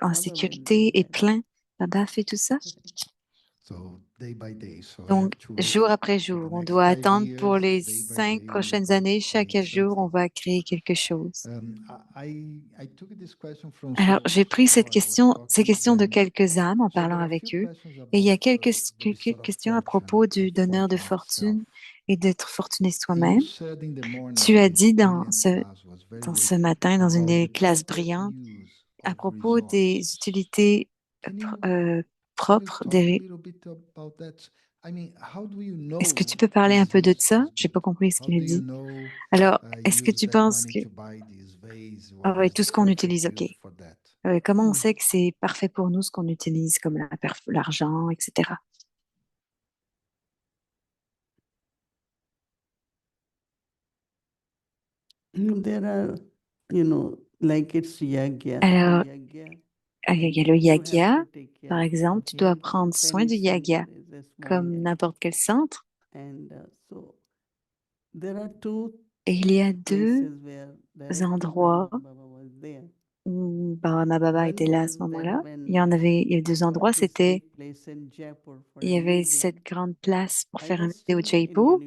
en sécurité et plein. Baba fait tout ça. Donc, jour après jour, on doit attendre pour les 5 prochaines années. Chaque jour, on va créer quelque chose. Alors, j'ai pris ces questions de quelques âmes en parlant avec eux. Et il y a quelques questions à propos du donneur de fortune et d'être fortuné soi-même. Tu as dit dans ce matin, dans une des classes brillantes, à propos des utilités propres des. Est-ce que tu peux parler un peu de ça? J'ai pas compris ce qu'il a dit. Alors, est-ce que tu penses que ah ouais, tout ce qu'on utilise, ok. Comment on sait que c'est parfait pour nous ce qu'on utilise, comme l'argent, etc. Alors, il y a le yagya, par exemple, tu dois prendre soin du yagya, comme n'importe quel centre. Et il y a 2 endroits où ma Baba était là à ce moment-là. Il y a 2 endroits, il y avait cette grande place pour faire un vidéo au Jaipur.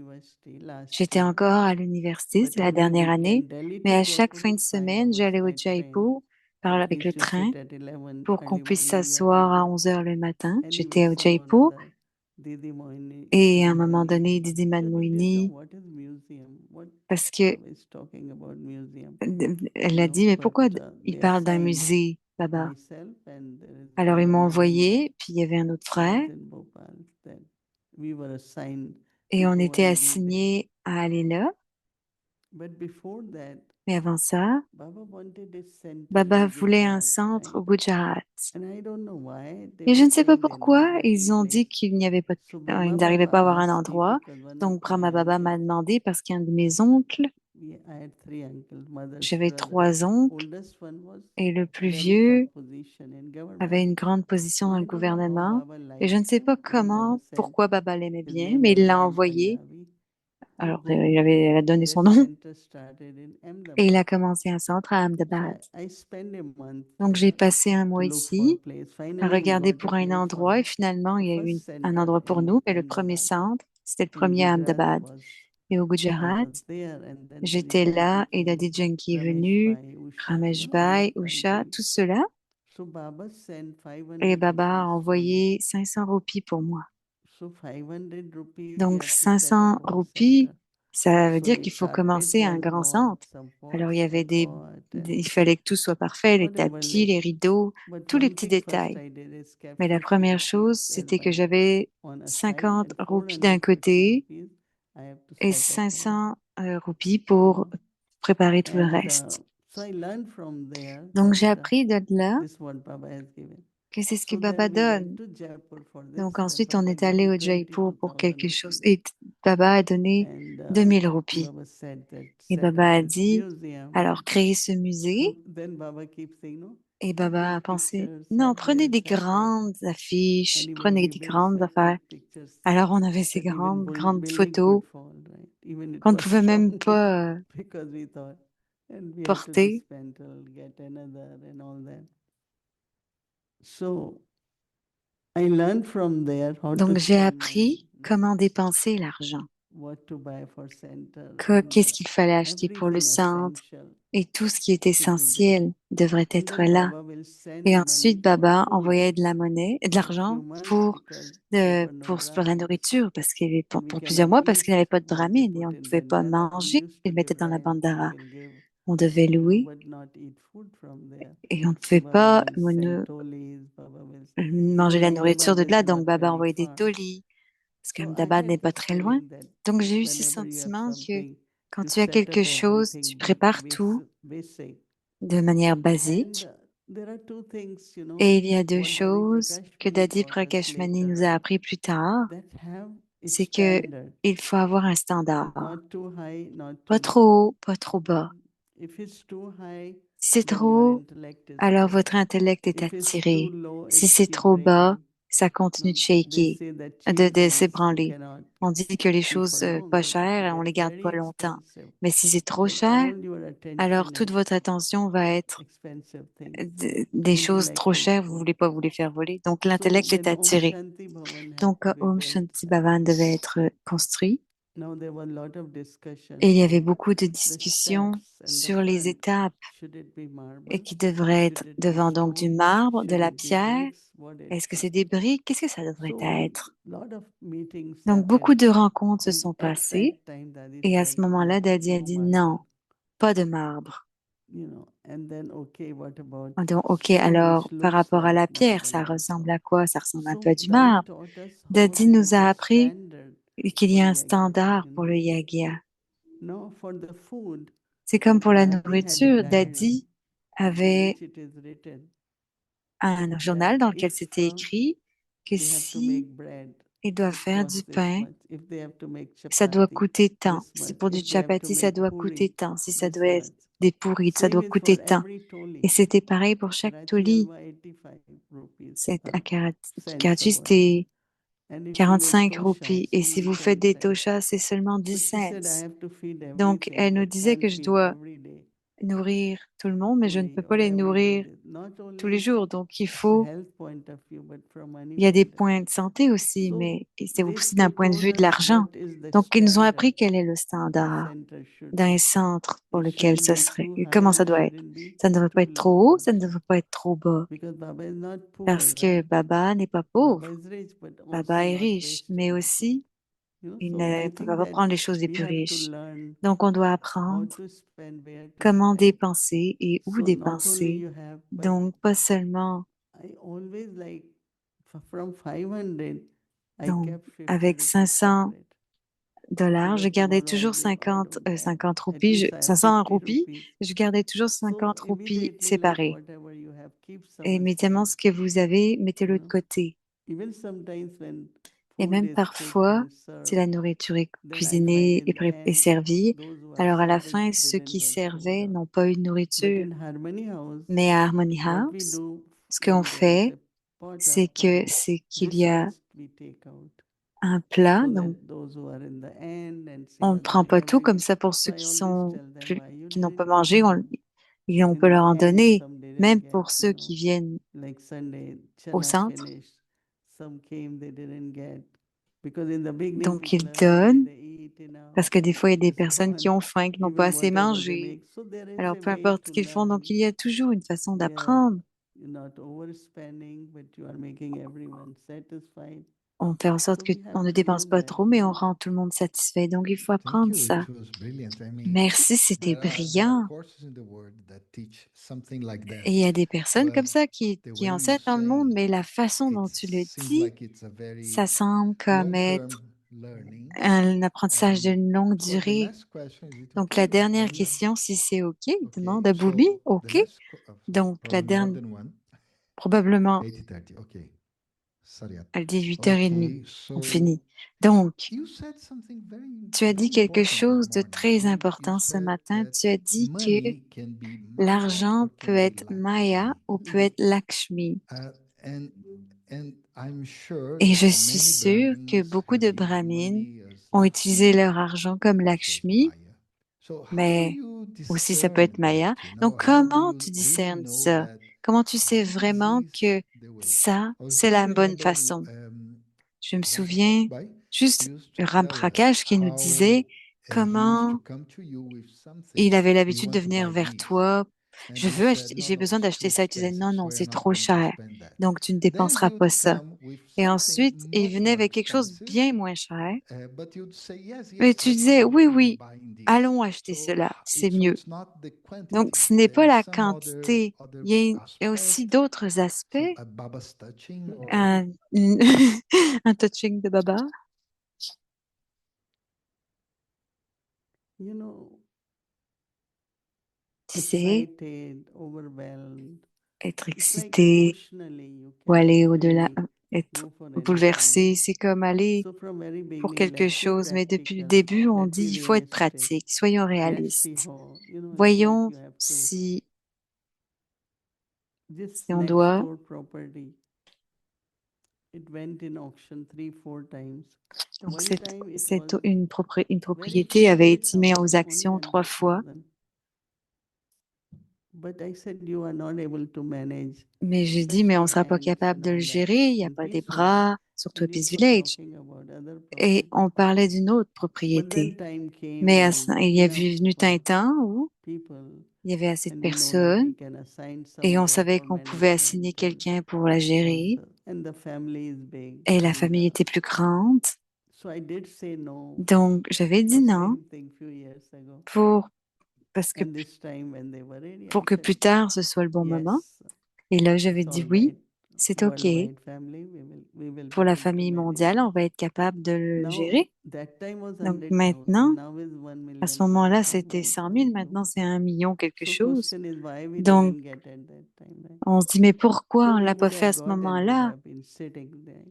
J'étais encore à l'université, c'est la dernière année, mais à chaque fin de semaine, j'allais au Jaipur avec le train pour qu'on puisse s'asseoir à 11 heures le matin. J'étais au Jaipur et à un moment donné, Didi Manmohini parce que Baba is talking about museum, elle a dit, mais pourquoi il they parle d'un assigned musée, Baba? myself and there is Alors ils one m'ont more guy envoyé, puis il y avait un autre who frère, is in Bhopal. That we were assigned et to on go était and be there. assignés à aller là. But before that, Mais avant ça, Baba wanted a center Baba in voulait un Gujarat, centre right? au Gujarat. And I don't know why they Et je were ne sais pas saying they'll not pourquoi, get ils any ont place. dit qu'il n'y avait pas, So ils Brahma n'arrivaient Baba pas à avoir un asked me endroit. because one of Donc my Brahma Baba m'a uncles, demandé parce qu'un de mes oncles, I had three uncles, mother's j'avais brother. 3 oncles, Oldest one was et le plus very top vieux position in avait government. une grande position And dans I le don't know how gouvernement. Baba Et je liked ne sais him. pas Then Baba comment, said pourquoi Baba l'aimait his bien, name mais was il l'a Ram envoyé. Punjabi. You Alors go elle a there. donné Their son nom center started in et il Ahmedabad. a commencé un centre à So Ahmedabad. I spent a month Donc j'ai there passé un to mois look for a ici place. à Finally, we regarder got a pour un place for endroit et finalement the il y a eu first un center endroit pour in nous, mais le premier Ahmedabad. centre, c'était le In premier à Gujarat Ahmedabad. was Et au I Gujarat, was there, and then j'étais Daddy Janki là et came, Daddy Janki est Ramesh venu, Bhai, Usha, Ramesh other Bhai, Usha, country. tout cela. So Baba sent Et 500 Baba a rupees for me. envoyé 500 roupies pour moi. So 500 rupees, you Donc have to set up 500 whole roupies, center. ça veut So dire we qu'il faut started, commencer un then grand bought centre. some Alors il pots, y avait teapot, and il fallait que tout soit parfait, les whatever. tapis, les rideaux, But tous les one petits thing first détails. I did is kept Mais la 50 première chose, rupees as c'était que my j'avais on a side 50 and roupies d'un 450 côté rupees I have to et set up all. 500 roupies pour préparer tout le And reste. so I learned from there Donc j'ai that appris de là this is what Baba has given. que c'est ce que So Baba then we went donne. to Jaipur for this, Donc but ensuite, on Baba est gave allé me au Jaipur pour 22,000 quelque chose. rupees. Et Baba a donné And 2000 roupies. Baba said that Et set up Baba a this dit, museum. alors créez ce musée. So then Baba keeps saying, no, Et put Baba a big pensé, pictures, non, set prenez here, des set there. grandes affiches, Anyway, prenez we des built grandes such affaires. big pictures Alors on avait ces that even grandes building photos could fall, right? Even it qu'on ne was pouvait même strong pas because we thought, and we had to porter. dismantle, get another, and all that. So I learned from there how to Donc j'ai spend money, appris comment dépenser l'argent, what to buy for center, and qu'est-ce qu'il fallait acheter pour le everything centre. essential Et tout ce qui est should be there. essentiel devrait And être then là. Baba will send Et money ensuite, for Baba food envoyait de la monnaie, de for a few l'argent months because there were no pour la Brahmins. nourriture, parce qu'il y avait And we pour plusieurs cannot mois, parce eat qu'il n'y avait pas de what they brahmines et on put ne in pouvait pas Bandara. We manger. used to Ils mettaient give dans la rent, bandara. we'll give, On devait louer but not eat food from there. et on ne So pouvait Baba pas will send tolis, Baba will, manger because la nourriture Ahmedabad de is là. not Donc, Baba very envoyait des far. tolis, parce So I qu'Ahmedabad n'est had pas this très loin. feeling that Donc, j'ai eu ce whenever you have sentiment que something, quand you tu as set quelque up chose, everything tu prépares tout basic. de manière And basique. there are two things, Et il y a deux what Daddy choses Prakash que Mani Dadi taught us Prakashmani nous later, a appris plus tard, that have a c'est que standard. il faut avoir un It's standard. not too high, not Pas too low. trop haut, pas trop bas. If it's too high, Si c'est then trop your haut, intellect is alors there. votre intellect est If it's too attiré. low, Si it c'est keep trop bas, breaking. ça continue de They shaker, say that cheap de things you s'ébranler. cannot On dit que les keep for choses long, pas so they chères, on get les garde very pas longtemps. expensive. Mais si c'est trop Then cher, all your alors attention toute is votre attention va être expensive things. des choses Intellect trop is chères, vous poor. voulez pas vous les faire voler. Donc So l'intellect est then Om attiré. Shanti Bhavan had Donc to be Om built. Shanti Bhavan devait être construit. Now there were a lot of discussions. Et il y avait beaucoup de The discussions steps and the sur les front, étapes should it be et marble? qui devraient être Should it be devant donc du stone? marbre, de Should la it be pierre. bricks? What it Est-ce que c'est should des be? briques? Qu'est-ce que ça devrait So être? lot of meetings Donc beaucoup happened. de rencontres se And sont at passées that time, Daddy et à said, ce moment-là, no, Daddy a no dit marble. non, pas de marbre. And then, okay, what about Donc, ok, stone, which alors par looks rapport à like la pierre, marble ça also? ressemble à quoi? Ça ressemble un So peu à du Daddy marbre. taught us how Daddy there nous is a a appris standard qu'il y for a un yagya, standard pour le yagya. Now for the food, C'est comme pour la Daddy had a nourriture. diary Daddy in avait which it is written un that journal dans lequel if c'était écrit que they have to make si bread, il doit it faire du costs this pain, much. If they have to make ça doit chapati, coûter tant. this Si much. pour du If they have to chapati, ça make doit coûter puri, tant. Si ça this doit être much. des pourris, ça Same doit is for coûter tant. every Et toli. c'était pareil pour chaque Karachi toli. halwa 85 rupees, C'est à cents or Karachi, whatever. c'était And if you make 45 tosha, roupies. it's Et si only vous faites 10 des cents. toshas, c'est seulement So 10 she said, I cents. have to feed Donc, everything, elle nous but disait can't que je feed dois every day. nourrir tout le monde, mais je ne peux Puri pas or les every day. nourrir Not tous les only jours. Donc, health point of view, but from money il y a des point of points view. de santé aussi, So mais c'est these aussi two d'un point de told vue de us l'argent. what is the Donc, ils nous ont appris standard quel est le the standard center should d'un be. centre pour It lequel shouldn't ce be serait. too Et high, comment ça it doit être? shouldn't be Ça ne devrait pas too être trop low haut, ça ne also. devrait pas être trop bas. Because Baba is not poor, Parce que right? Baba n'est pas Baba pauvre. is rich, but Baba also est not riche, mais wasting. aussi, Il So ne I va think pas that prendre les choses les we plus have to riches. learn Donc, on doit how apprendre to spend, where to comment spend. dépenser et où So not only dépenser. you have, but Donc, pas seulement. I always like from 500, I Donc, kept 50 avec rupees 500 separate. dollars, je Because gardais tomorrow toujours I don't have. 50 At roupies, least I have 500 50 roupies, rupees. je gardais toujours So 50 roupies immediately, like séparés. whatever you have, keep some Et immédiatement, aside. ce que vous avez, mettez-le de know. côté. Even sometimes when Et food même is cooked parfois, and si la served, nourriture est then I find cuisinée in et, the et end, servie, those who are alors à la serving fin, ceux didn't qui get food. servaient n'ont pas eu de But nourriture. in Harmony House, Mais à Harmony what we House, do ce qu'on when there is fait, a pot c'est up, qu'il this y a much we take out. un plat, So donc that those who are in the end and on ne senior prend not pas tout, having. comme ça pour So ceux I qui always sont tell them plus, why you qui n'ont pas didn't mangé, give. et on In peut the leur en end, donner, some didn't même get, pour ceux qui viennent like Sunday, au Chana centre. finished. Some came, they didn't get. Because in the beginning, Donc people ils are hungry, donnent, they eat enough. parce que des fois, il y a des This personnes qui one, ont faim, qui n'ont pas even assez whatever they mangé. make. So there is Alors a peu way importe to ce qu'ils font, donc learn. il y a toujours une façon Yeah, d'apprendre. you're not overspending, but you are making everyone satisfied. On fait en sorte So que we on have ne to dépense learn pas that. trop, mais on rend tout le monde satisfait. Donc il faut Thank apprendre you. ça. It was brilliant. I mean, Merci, c'était there are brillant. courses in the world that teach something like that. Et il y a des personnes comme But ça the qui way you enseignent dans le monde, say mais la façon dont it tu le seems dis, like it's a very ça semble comme long-term être learning. un apprentissage de longue For the durée. last question, is it Donc la okay? dernière question, si c'est OK, il Okay. demande à Boubi, So the OK. last, Donc la probably more dernière, than one. probablement, 8:30. Okay. Sorry. elle dit 8h30, Okay. on So finit. Donc, you said something very, tu as dit very quelque important this chose de morning. très You important ce said matin. that Tu as dit que money can be Maya l'argent or peut can be être Maya Lakshmi. ou peut être Lakshmi. And I'm sure Et that je suis many sûre que Brahmins beaucoup have de used Brahmines money as ont utilisé Lakshmi, leur argent comme also as Lakshmi, Maya. So how do mais you aussi ça peut discern être Maya. that? Donc How do comment you tu really discernes know ça? that Comment tu sais this vraiment is que the way? ça, I was c'est just la bonne remembered façon? Je me Ram souviens Prakash Bhai juste used to Ram tell us Prakash qui nous how disait he used to comment come to you with something. il avait We l'habitude want de to venir buy vers this. toi. And Je you veux said, acheter, no, j'ai no, besoin it's too d'acheter ça. Et tu disais non, expensive, non, so you're c'est not trop going to cher. spend that. Donc tu ne Then dépenseras he pas would ça. come with Et something ensuite, il much venait more avec quelque chose expensive, bien moins cher. but you'd say, yes, Mais yes, tu no disais, problem, oui, I'm oui, buying this. allons acheter So, cela, c'est so mieux. it's not the Donc, quantity. ce n'est There pas is la some quantité, other il y a aspect, aussi d'autres aspects. some a Baba's touching or Un, un touching de baba, You know, tu sais, excited, overwhelmed. être It's like excité emotionally you ou can aller au-delà, really être go for bouleversé, anything. c'est comme aller So from very pour beginning, quelque let's be chose. Mais depuis le practical. début, on Let's dit, be il faut être realistic. pratique, soyons Let's see réalistes. how, it's like Voyons you have to si this on next doit. door property. It went in auction 3, 4 times. Donc, One time it was une very propriété avait splendid été mise house, aux only actions 3 fois. 100,000. But I said you are not able to manage Mais j'ai dit, stretch mais on ne your sera pas hands capable and de le all that gérer. Il n'y a in pas des Peaceville. bras, surtout à And it Peace was Village. talking about other Et property. on parlait d'une autre But propriété. then time came Mais and il y a enough venu un temps où people, il y avait assez de and we know that we personnes can assign et on somebody savait for qu'on pouvait assigner management quelqu'un pour la and gérer. also, and the family is big. Et la And famille était plus grande. so I did say no Donc, j'avais dit for non same thing few years ago. pour, parce que, And this time when they were ready, pour I que said plus tard, ce soit le bon moment. yes. Et là, j'avais It's dit all oui, right. c'est OK. Worldwide family, we will Pour be la able to famille manage mondiale, it. on va être capable de le Now, gérer. that time was Donc 100,000. maintenant, Now is 1 à ce million moment-là, something, c'était 100 000. 1.2. Maintenant, c'est 1 million quelque So chose. question is why we Donc, didn't get at that time, right? on se dit, mais pourquoi So on we l'a pas would fait à have ce got and would moment-là? have been sitting there.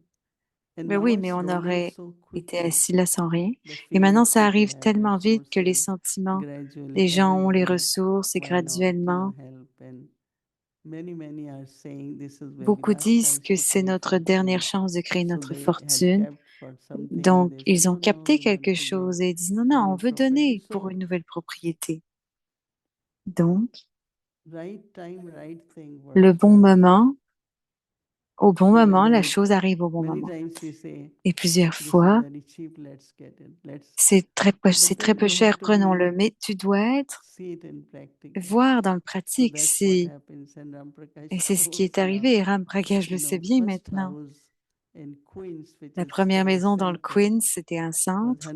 And Mais now oui, mais it's on rolling aurait so été quickly. assis là sans rien. The Et maintenant, feelings ça people arrive have, tellement vite que les resources, sentiments gradually des gens ont les everybody, ressources et why not, graduellement, help. And many are saying this is very beaucoup last disent chance que to c'est create notre dernière fortune. chance de créer So notre they had fortune. kept for something. Donc, They said, ils ont no, no, capté we want quelque to give chose et disent, non, a non, on new veut property. donner pour So une nouvelle propriété. Donc, right time, right thing le works bon out. moment, au bon So when moment, the la chose arrive au bon many moment. times we say Et plusieurs this is fois, very cheap, let's get it. c'est But très then peu you have cher, to be prenons-le. Mais tu dois être, see it in practical. voir dans le So pratique that's what si, happens. And Ram Prakash et c'est ce qui est knows now. arrivé. Et Ram Prakash le sait bien First maintenant. house in Queens, which La is première very maison dans le center, Queens, c'était un was centre.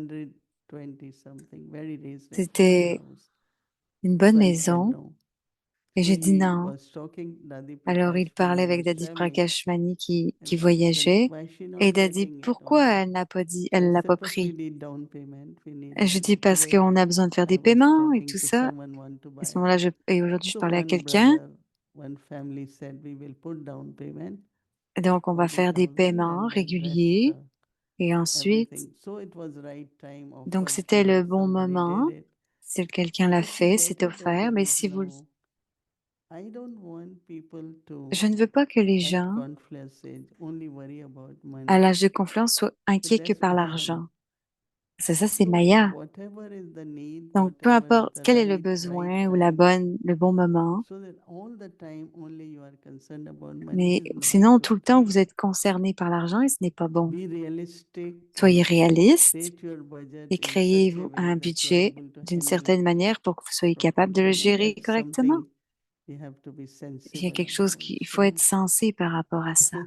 120 something, very reasonable C'était house. une bonne So I said maison. no. Et So j'ai dit he non. was talking, Dadi Alors il Prakash parlait Mani avec was Dadi traveling, Prakashmani qui and he said, voyageait. why is she Et not il a dit, taking it on pourquoi her? elle n'a pas dit, So I elle l'a said, pas but we pris? need down payment, we need, Et je dis, parce today qu'on a besoin de faire I des was paiements et talking tout to ça. someone want to À ce buy. moment-là, et aujourd'hui, je So parlais à one quelqu'un. brother, one family said, we will put down payment, Et donc, on va faire des 40,000, paiements and then rest, réguliers. Et ensuite, everything. So it was right time donc offered c'était to le her, bon somebody moment. did it. Si quelqu'un l'a But to fait, get c'est it, offert. there Mais is si vous, no, I don't want people to, je ne veux pas que les at gens, conflict age, only worry about à money. l'âge de confiance, soient But inquiets que that's par Maya. l'argent. Ça, c'est So Maya. whatever is the need, Donc, peu whatever is importe the quel est le right besoin ou time, le bon moment, so that all the time only you are concerned about money mais is not sinon, tout good. le temps, vous êtes concerné par l'argent et ce n'est pas bon. Be realistic Soyez and réaliste create your budget et in such a créez-vous way un that you are budget able to d'une handle certaine manière pour que vous soyez capable de le properly. gérer That's correctement. something we have to be Il y a sensible quelque chose about. qu'il faut être sensé par rapport à ça.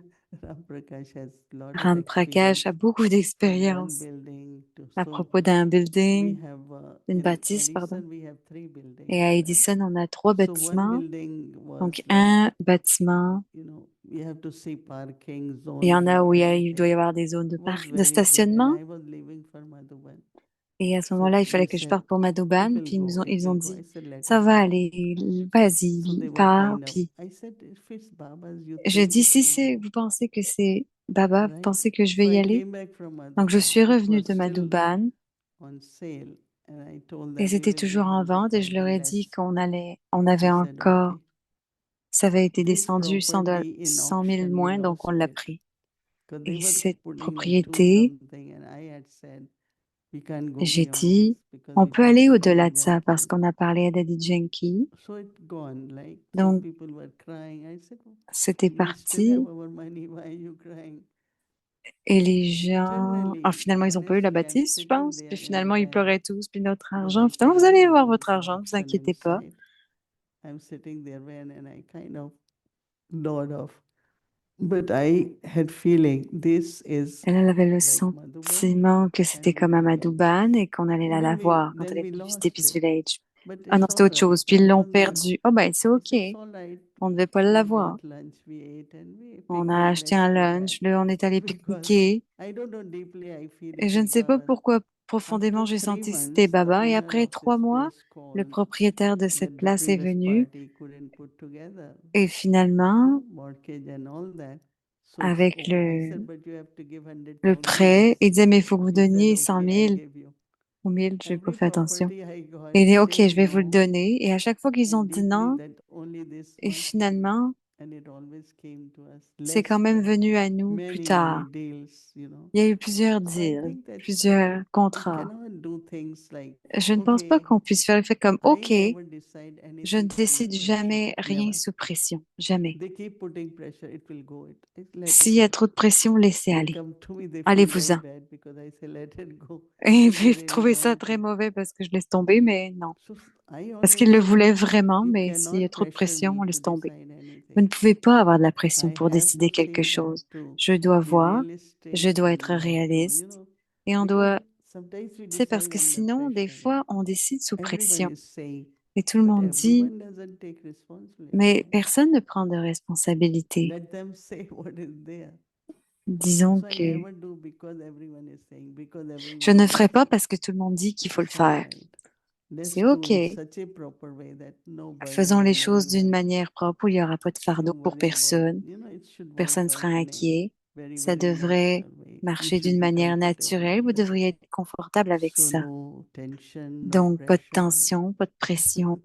Ram Prakash has lot of Ram Prakash experience a beaucoup from one d'expérience building to, à so propos d'un we building, have d'une in bâtisse, pardon. Edison we have 3 buildings, Et à right? Edison, on a 3 So one bâtiments. building was Donc, like, un bâtiment, you know, we have to see parking, il y en a zoning, où il doit everything. y avoir des zones Was de very good, and stationnement. I was leaving for Madhuban. Et à ce So moment-là, il they fallait que je said, parte pour it Madouban. will Puis go, it ils ont will go. I dit, said, let ça us va see. aller, So they vas-y, were pars. kind of, Puis I said, if it's Baba's, you je think dis, it si will go, vous pensez que c'est Baba, vous right? pensez que je So vais y I aller? came back from Donc, je Madhuban. suis It revenue was de still Madouban on sale, and I told et them we c'était will give toujours en vente et je leur 100,000 ai dit less. on avait They said, encore, okay. ça avait été This descendu property in 100 000 auction, we moins, donc on lost l'a it. pris. Because they Et were cette putting like 2 propriété, something, and I had said, we can't go j'ai beyond this dit, because on we peut talked aller to au-delà Daddy de ça parce Janki. qu'on a parlé à Daddy Yankee. So it gone, like some Donc, people were crying. I said, c'était we still have parti. our money, why are you crying? Et les gens, Internally, finalement, ils n'ont pas eu la honestly, I'm bâtisse, je sitting pense. Puis there in finalement, ils bed pleuraient tous, puis notre because argent. I Finalement, said, vous I allez don't avoir want votre this argent, ne vous auction inquiétez pas. inside. I'm sitting there when, and I kind of nod off. But I had feeling this is Elle avait le like Madhuban, sentiment que c'était and we comme à will get. Madouban et qu'on allait la Then voir quand then elle we allait visiter lost Peace it. Village. But Ah non, it's c'était all autre right. chose. Puis I ils l'ont was like, perdu. Oh ben, c'est OK. it's all right. On ne devait pas So we l'avoir. bought lunch, we ate, and we On a picnic acheté un next to lunch, that. on est allé Because pique-niquer. I don't know, deeply I feel Et it je ne is sais pas Baba. pourquoi profondément After j'ai 3 senti que c'était months, the Baba. Et owner après of 3 this mois, place le called propriétaire de cette that the place est previous venu. party couldn't put together, Et finalement, mortgage and all that. So it's, avec oh, I said, but you have to give le 100,000 prêt, il less. disait, mais il faut que vous He said, donniez 100 okay, I'll 000 give you. ou 1000, je n'ai pas Every fait attention. property I got, Et il dit, OK, say je vais vous le no, donner. Et à chaque fois qu'ils ont and dit deeply non, that only this et much, finalement, and it always came to us c'est quand less même than venu à nous plus many tard. deals, you know. Il y a eu plusieurs So I deals, think that plusieurs we contrats. cannot do things like, Je ne pense pas okay, qu'on puisse faire le fait comme, I OK, never decide je ne anything under décide pressure. jamais rien Never. sous pression. Jamais. They keep putting pressure, it will go. Let it S'il y a go. trop de pression, laissez They aller. come to me, they feel very Allez-vous-en. bad because I say let it go. Et But they puis, really trouvez ça want très it. mauvais parce que je laisse tomber, mais non. So I Parce qu'il always le say, voulait vraiment, you mais s'il y cannot a trop de pressure pression, me on to laisse tomber. decide Vous ne anything. pouvez pas avoir de la pression I pour have décider to quelque see that chose. too. Je dois Be voir, je realistic, dois and être we have to, réaliste et on because doit, sometimes we c'est parce decide que under sinon, des pressure. fois, on décide sous Everyone pression is saying, et tout le but monde dit, everyone doesn't take responsibility. mais personne ne prend de responsabilité. Let them say what is there. Disons So I que never do because everyone is saying, because je everyone ne is ferai pas saying. parce que tout le monde dit qu'il faut le It's all faire. right. Let's C'est do OK. in such a proper way that no burden Faisons les on choses d'une anyone. manière propre où il n'y aura pas de fardeau Don't pour worry about, personne. it should Personne ne work sera out in a inquiet. very, Ça very devrait natural way. You marcher should d'une be manière comfortable naturelle. with Vous that. devriez être confortable avec So ça. no tension, no Donc, pas de pressure. tension, pas de pression.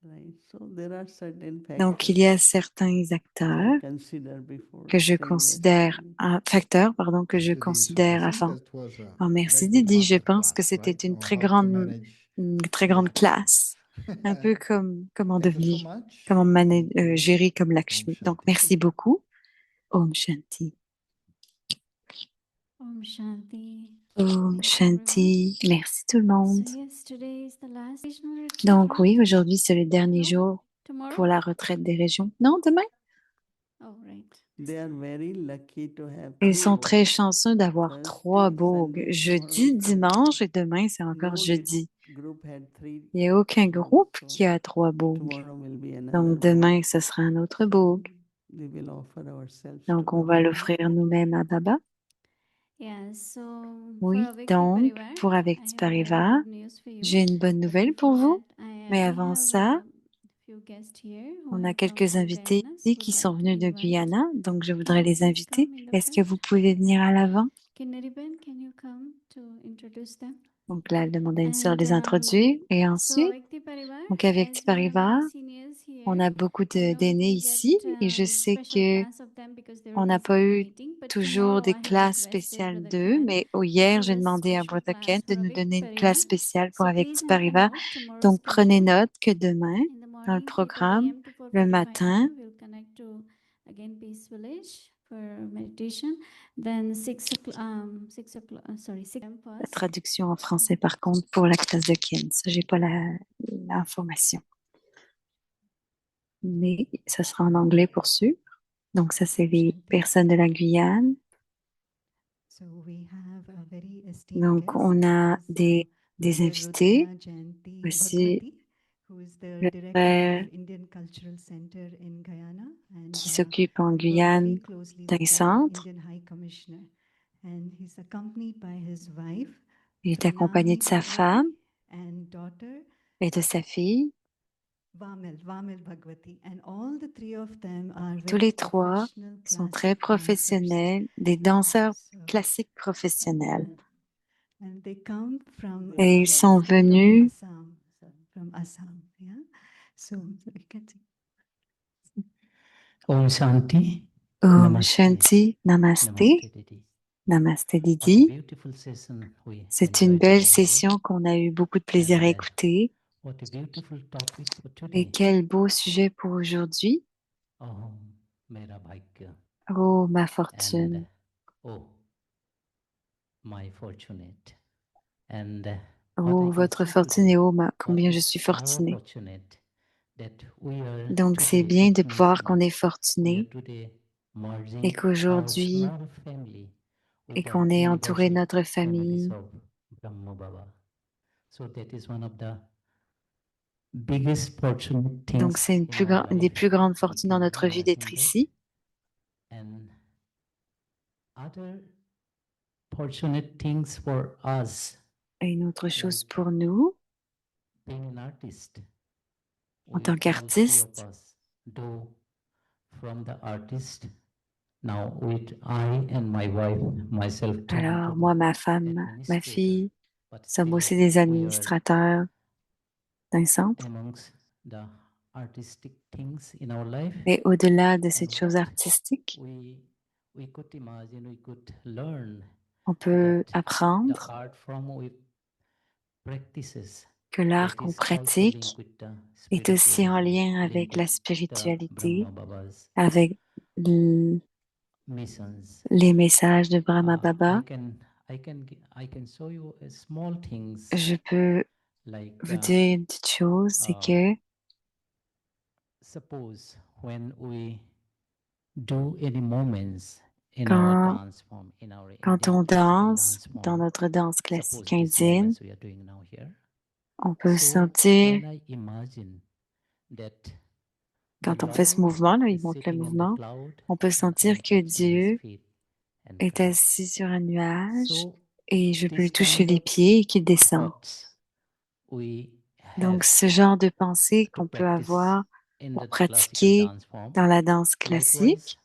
Right. So there are certain Donc, il factors y a certains that acteurs I consider before que je saying yes to considère, anything. facteurs, pardon, que Thanks, je Didi. So I considère think avant. that was a Oh, merci very good Didi. Je master pense que class, c'était right? une On how to manage une très grande Lakshmi. classe. Un peu comme comment Thank you so devenir, much. comment Thank you. gérer comme Om Lakshmi. Donc, Shanti. merci beaucoup. Om Shanti. Om Shanti. Om Thank you, everyone. Shanti. Merci tout le So monde. yes, today is the last regional retreat, Donc oui, right? aujourd'hui c'est le dernier No? jour Tomorrow? pour la retraite des régions. Non, demain? Oh, right. They are very lucky to have Ils 3 sont très bogs. chanceux d'avoir 3 Thursday, bogues. Sunday, Jeudi, tomorrow, dimanche et demain, c'est encore no jeudi. group had 3 Il n'y a aucun bogs, groupe so qui a 3 bogues. tomorrow will be another Donc bog. demain, ce sera un autre bogue. We will offer ourselves to Donc on va Baba. l'offrir nous-mêmes à Baba. Yeah, so Oui, for Avakti donc Parivar, pour I Avekti have a very Parivar, good news for you. j'ai une bonne But nouvelle pour before vous. that, Mais we avant have ça, few guests here who on a have come quelques from invités Guyana, so ici would qui like sont to venus de invite. Guyana, donc je Can voudrais you les please inviter. come in the Est-ce que front? vous pouvez venir à l'avant? Kinariben, can you come to introduce them? Donc là, elle demande à une sœur And de les introduire. Et so ensuite, Avakti Parivar, donc avec as we have Tipariva, many seniors on here, a beaucoup I know d'aînés you ici get et je sais special que class of them because they on were n'a busy pas in the eu meeting. But toujours tomorrow des I have classes requested spéciales Brother d'eux, Ken mais to hier, j'ai give a demandé à special Brother Ken class de for nous Avakti donner une Parivar. classe spéciale pour So avec please make a Tipariva. note tomorrow's Donc prenez schedule. note que demain, In the dans le morning, 3:30 programme, a.m. to le 4:45 matin, p.m. we'll connect to again Peace Village for meditation. Then 6 o'clock, sorry, 6 p.m. la first. traduction en français par contre pour la classe de Ken. Ça, j'ai pas l'information. Mais ça sera en anglais pour sûr. Donc ça, c'est les personnes de la Guyane. So we have a very esteemed Donc guest, on a is, des Brother invités, Rudra Jayanti aussi Bhagwati, who is the le director frère of Indian Cultural Center in Guyana, and qui s'occupe en we work very Guyane closely d'un with the centre. Indian High Commissioner. And he's accompanied by his wife, Il est accompagné de Pranami sa Bhagwati, femme and daughter, et de sa fille. Vamil Bhagwati. And all the three of them are Tous very les trois professional sont très classic dancers. professionnels, des danseurs So, classiques professionnels. and they come from Et ils sont state of venus Assam, from Assam, yeah. So you can see. Om Shanti. Om Namaste. Shanti, Namaste, Namaste, Didi. Namaste What a Didi. beautiful session we C'est une enjoyed belle today. session qu'on a eu beaucoup de plaisir à And, écouter. What a beautiful topic for Et today. quel beau sujet pour aujourd'hui. Oh, mera bhagya. Oh, ma And fortune. oh, my fortunate. And what I Oh, can votre see fortune today, et oh, what combien je is suis our fortunée. fortunate that we are Donc, c'est today bien de voir qu'on witnessing, est we are fortuné today et merging our qu'aujourd'hui, small family et with the qu'on ait entouré universal notre families famille. of Brahma Baba. So that is one of the biggest fortunate Donc, things c'est in our une des life plus grandes we fortunes dans can notre vie d'être imagine that. ici. And other fortunate things for us, Et une autre chose like pour nous, being an artist. en We tant all three of qu'artiste, us do from the artist. Now with I and my wife, myself turn alors to moi, ma femme, ma administrator, fille, but sommes still aussi des we are administrateurs d'un centre. amongst the artistic things in our life. Et au-delà de And cette chose what artistique, we could imagine, we could learn on peut that the apprendre art form we practices que l'art that qu'on is also linked pratique with the est aussi en spiritualism, lien avec linked la with the spiritualité, Brahma Baba's avec missions. les messages de Brahma I Baba. can show you small things Je peux like vous dire une petite chose, c'est que suppose when we do any moments in our quand, dance form, in our quand Indian on classical danse dance dans form, notre danse suppose classique these indienne, moments we are doing now here. on peut So sentir, when I imagine that the quand on fait ce Lord mouvement-là, il is montre le sitting in the mouvement, cloud on peut sentir and que touching his Dieu feet and est come. assis sur un nuage So et je peux lui this toucher kind les of pieds et qu'il descend. thoughts we Donc, have ce genre de pensée to qu'on peut practice avoir in pour the classical pratiquer dance form. dans la danse Likewise, classique,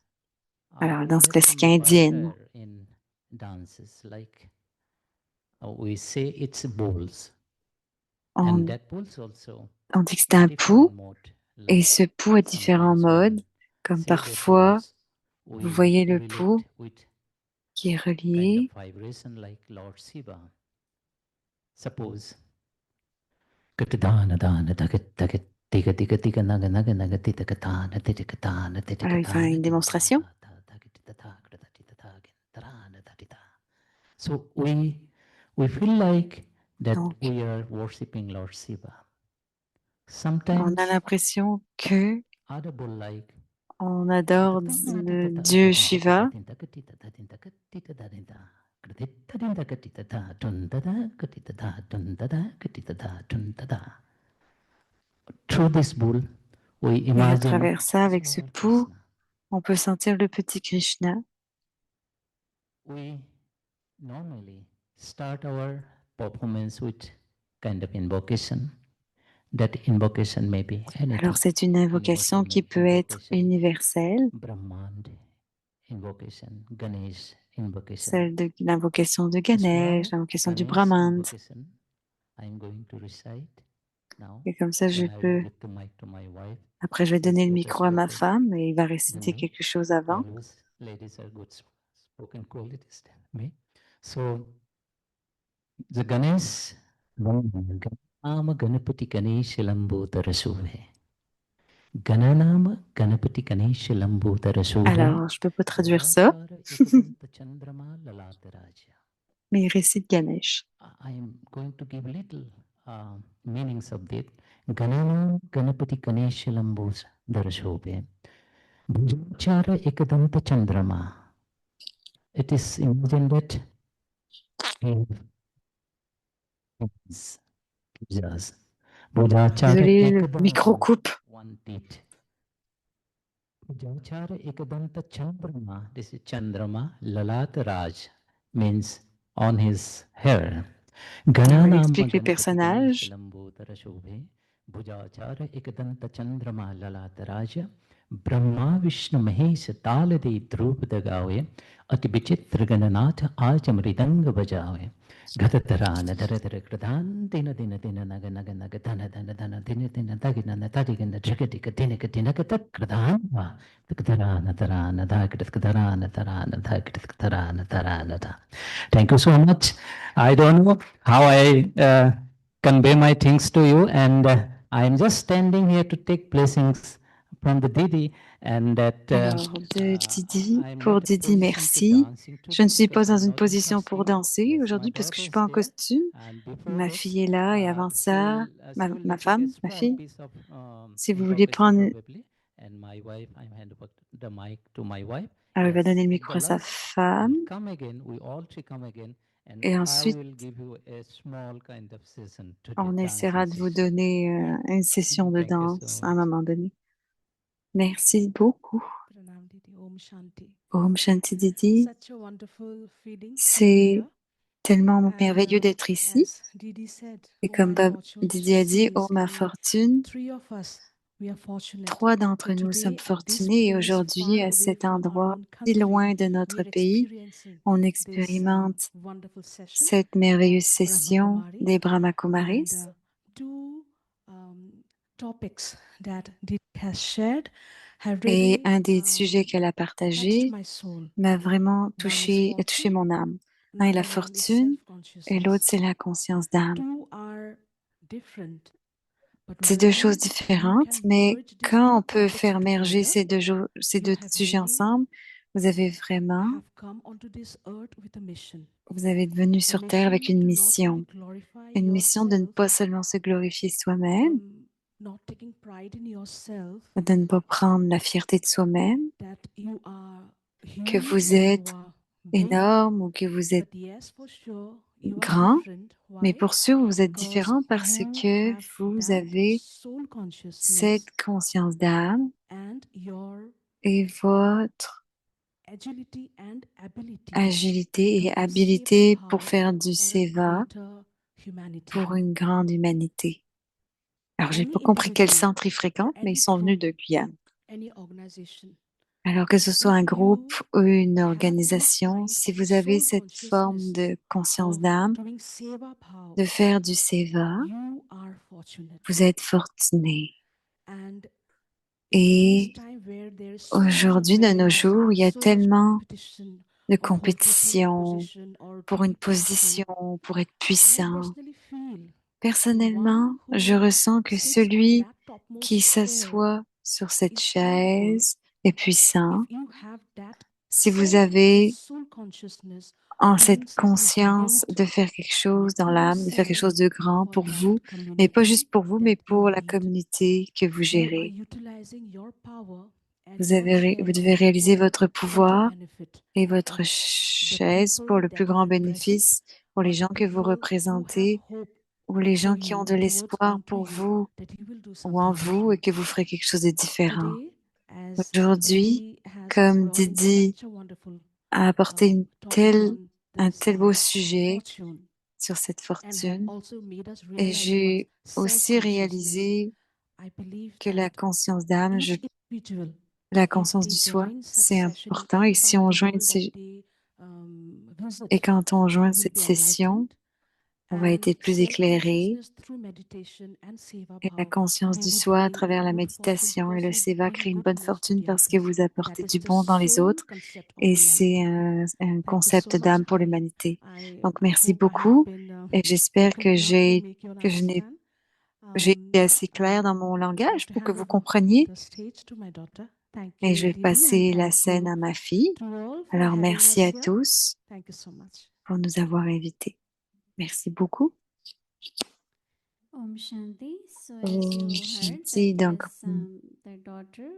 alors la we danse have classique some indienne, writer in dances like we say it's bowls, and on, that bowls also on dit que c'est un different pouls mode. et Like ce pouls a différents sometimes modes, when comme say that parfois, bowls, vous we voyez le pouls relate with qui est kind of relié. vibration like Lord Shiva. Suppose Alors, il fait une démonstration. so we feel like that Donc, we are worshiping Lord Shiva. on a Sometimes l'impression que other bull like On adore le dieu Shiva. Through this bull, we Et à imagine travers ça, avec ce Lord pou, Krishna. on peut sentir le petit Krishna. We normally start our performance with kind of invocation. That invocation may be anything. Alors c'est une invocation qui peut être universelle, Brahmand invocation, Ganesh invocation. celle de l'invocation de Ganesh, l'invocation du Brahman. I'm going to recite now. Et comme ça, je Then I will peux... give the mic to my wife. Après, je vais donner le She's micro à ma spoken. femme et il va réciter Mhm. quelque chose avant. Always ladies are good spoken qualities than me. So the Ganesh, Ganama Ganapati Ganesh Lambodara Subhe. Gananama Ganapati Ganesh Lambodara Subhe. Alors, je peux pas traduire ça, mais il récite Ganesh. I am going to give little meanings of that. Ganana Ganapati Ganesh Lambodara Subhe. Bhujachara Ekadanta Chandrama. It is imagined that Désolé, le micro coupe. Bhujachara Ekadanta Chandrama. This is Chandrama Lalat Raj means on his hair. Alors, il explique les personnages. Bhujachara Ekadanta Chandrama Lalat Raj. Brahma Vishnu Mahesh Talade Drupada Gawe Ati Vichitra Gananath Aja Mridanga Bajave Gatatarana Daradara Kradan Dina Dina Dina Naga Naga Naga Dana Dana Dana Dina Dina Dagina Tadigana Jagatika Dinika Dinaka Kradanva Takatarana Tarana Dakatarana Tarana Dakatarana Tarana. Thank you so much. I don't know how I convey my things to you, and I am just standing here to take blessings from the Didi. Alors, de Didi, pour Didi, merci. Je ne suis pas dans une position pour danser aujourd'hui parce que je ne suis pas en costume. Ma fille est là et avant ça, ma femme, ma fille, si vous voulez prendre... Alors, il va donner le micro à sa femme. Et ensuite, on essaiera de vous donner une session de danse à un moment donné. Merci beaucoup. Om Shanti Didi. C'est tellement merveilleux d'être ici. Et comme Didi a dit, oh ma fortune, 3 d'entre nous sommes fortunés et aujourd'hui, à cet endroit si loin de notre pays, on expérimente cette merveilleuse session des Brahma Kumaris. Et un des sujets qu'elle a partagé m'a vraiment touché mon âme. Un est la fortune et l'autre c'est la conscience d'âme. C'est 2 choses différentes, mais quand on peut faire merger ces deux sujets ensemble, vous avez venu sur Terre avec une mission de ne pas seulement se glorifier soi-même, de ne pas prendre la fierté de soi-même, que vous êtes énorme ou que vous êtes grand, mais pour sûr, vous êtes différent parce que vous avez cette conscience d'âme et votre agilité et habilité pour faire du seva pour une grande humanité. Alors, j'ai pas compris quel centre ils fréquentent, mais ils sont venus de Guyane. Alors que ce soit un groupe ou une organisation, si vous avez cette forme de conscience d'âme, de faire du seva, vous êtes fortuné. Et aujourd'hui, de nos jours, il y a tellement de compétition pour une position, pour être puissant. Personnellement, je ressens que celui qui s'assoit sur cette chaise est puissant. Si vous avez en cette conscience de faire quelque chose dans l'âme, de faire quelque chose de grand pour vous, mais pas juste pour vous, mais pour la communauté que vous gérez. and Vous your devez chair réaliser for votre greater pouvoir benefit et votre of the chaise pour people le that plus you grand represent bénéfice pour les or the gens que vous people who have représentez hope ou les gens for qui ont you, de towards l'espoir onto pour you, vous that you will do ou en something vous et different. que vous ferez quelque chose de différent. Today, as Aujourd'hui, Didi has comme brought in Didi such a wonderful a apporté topic on un this tel beau sujet fortune, sur cette and have fortune, also made us et realize j'ai one's aussi self-consciousness, réalisé I believe que la that conscience d'âme, each individual, la if conscience du they soi, join such c'est session in important. any Et si part of on the joint world that they visit, et quand on joint will cette be session, enlightened, on va and être plus éclairé. self-consciousness through meditation and seva Et la bhav, conscience we du would soi à bring travers la good fortune méditation et because le we seva bring crée une bonne goodness to fortune the parce que others. vous That apportez is du the bon dans les sole autres. concept of Et c'est humanity. un Thank you so concept much. d'âme pour l'humanité. I Donc, merci hope I have beaucoup. been Et j'espère vocal enough to make you all que je n'ai understand. j'ai été assez claire dans mon langage pour que vous compreniez. Et je vais passer la scène à ma fille. Alors, merci à tous pour nous avoir invités. Merci beaucoup. Om Shanti. So as you heard, Shanti. that Donc, was the daughter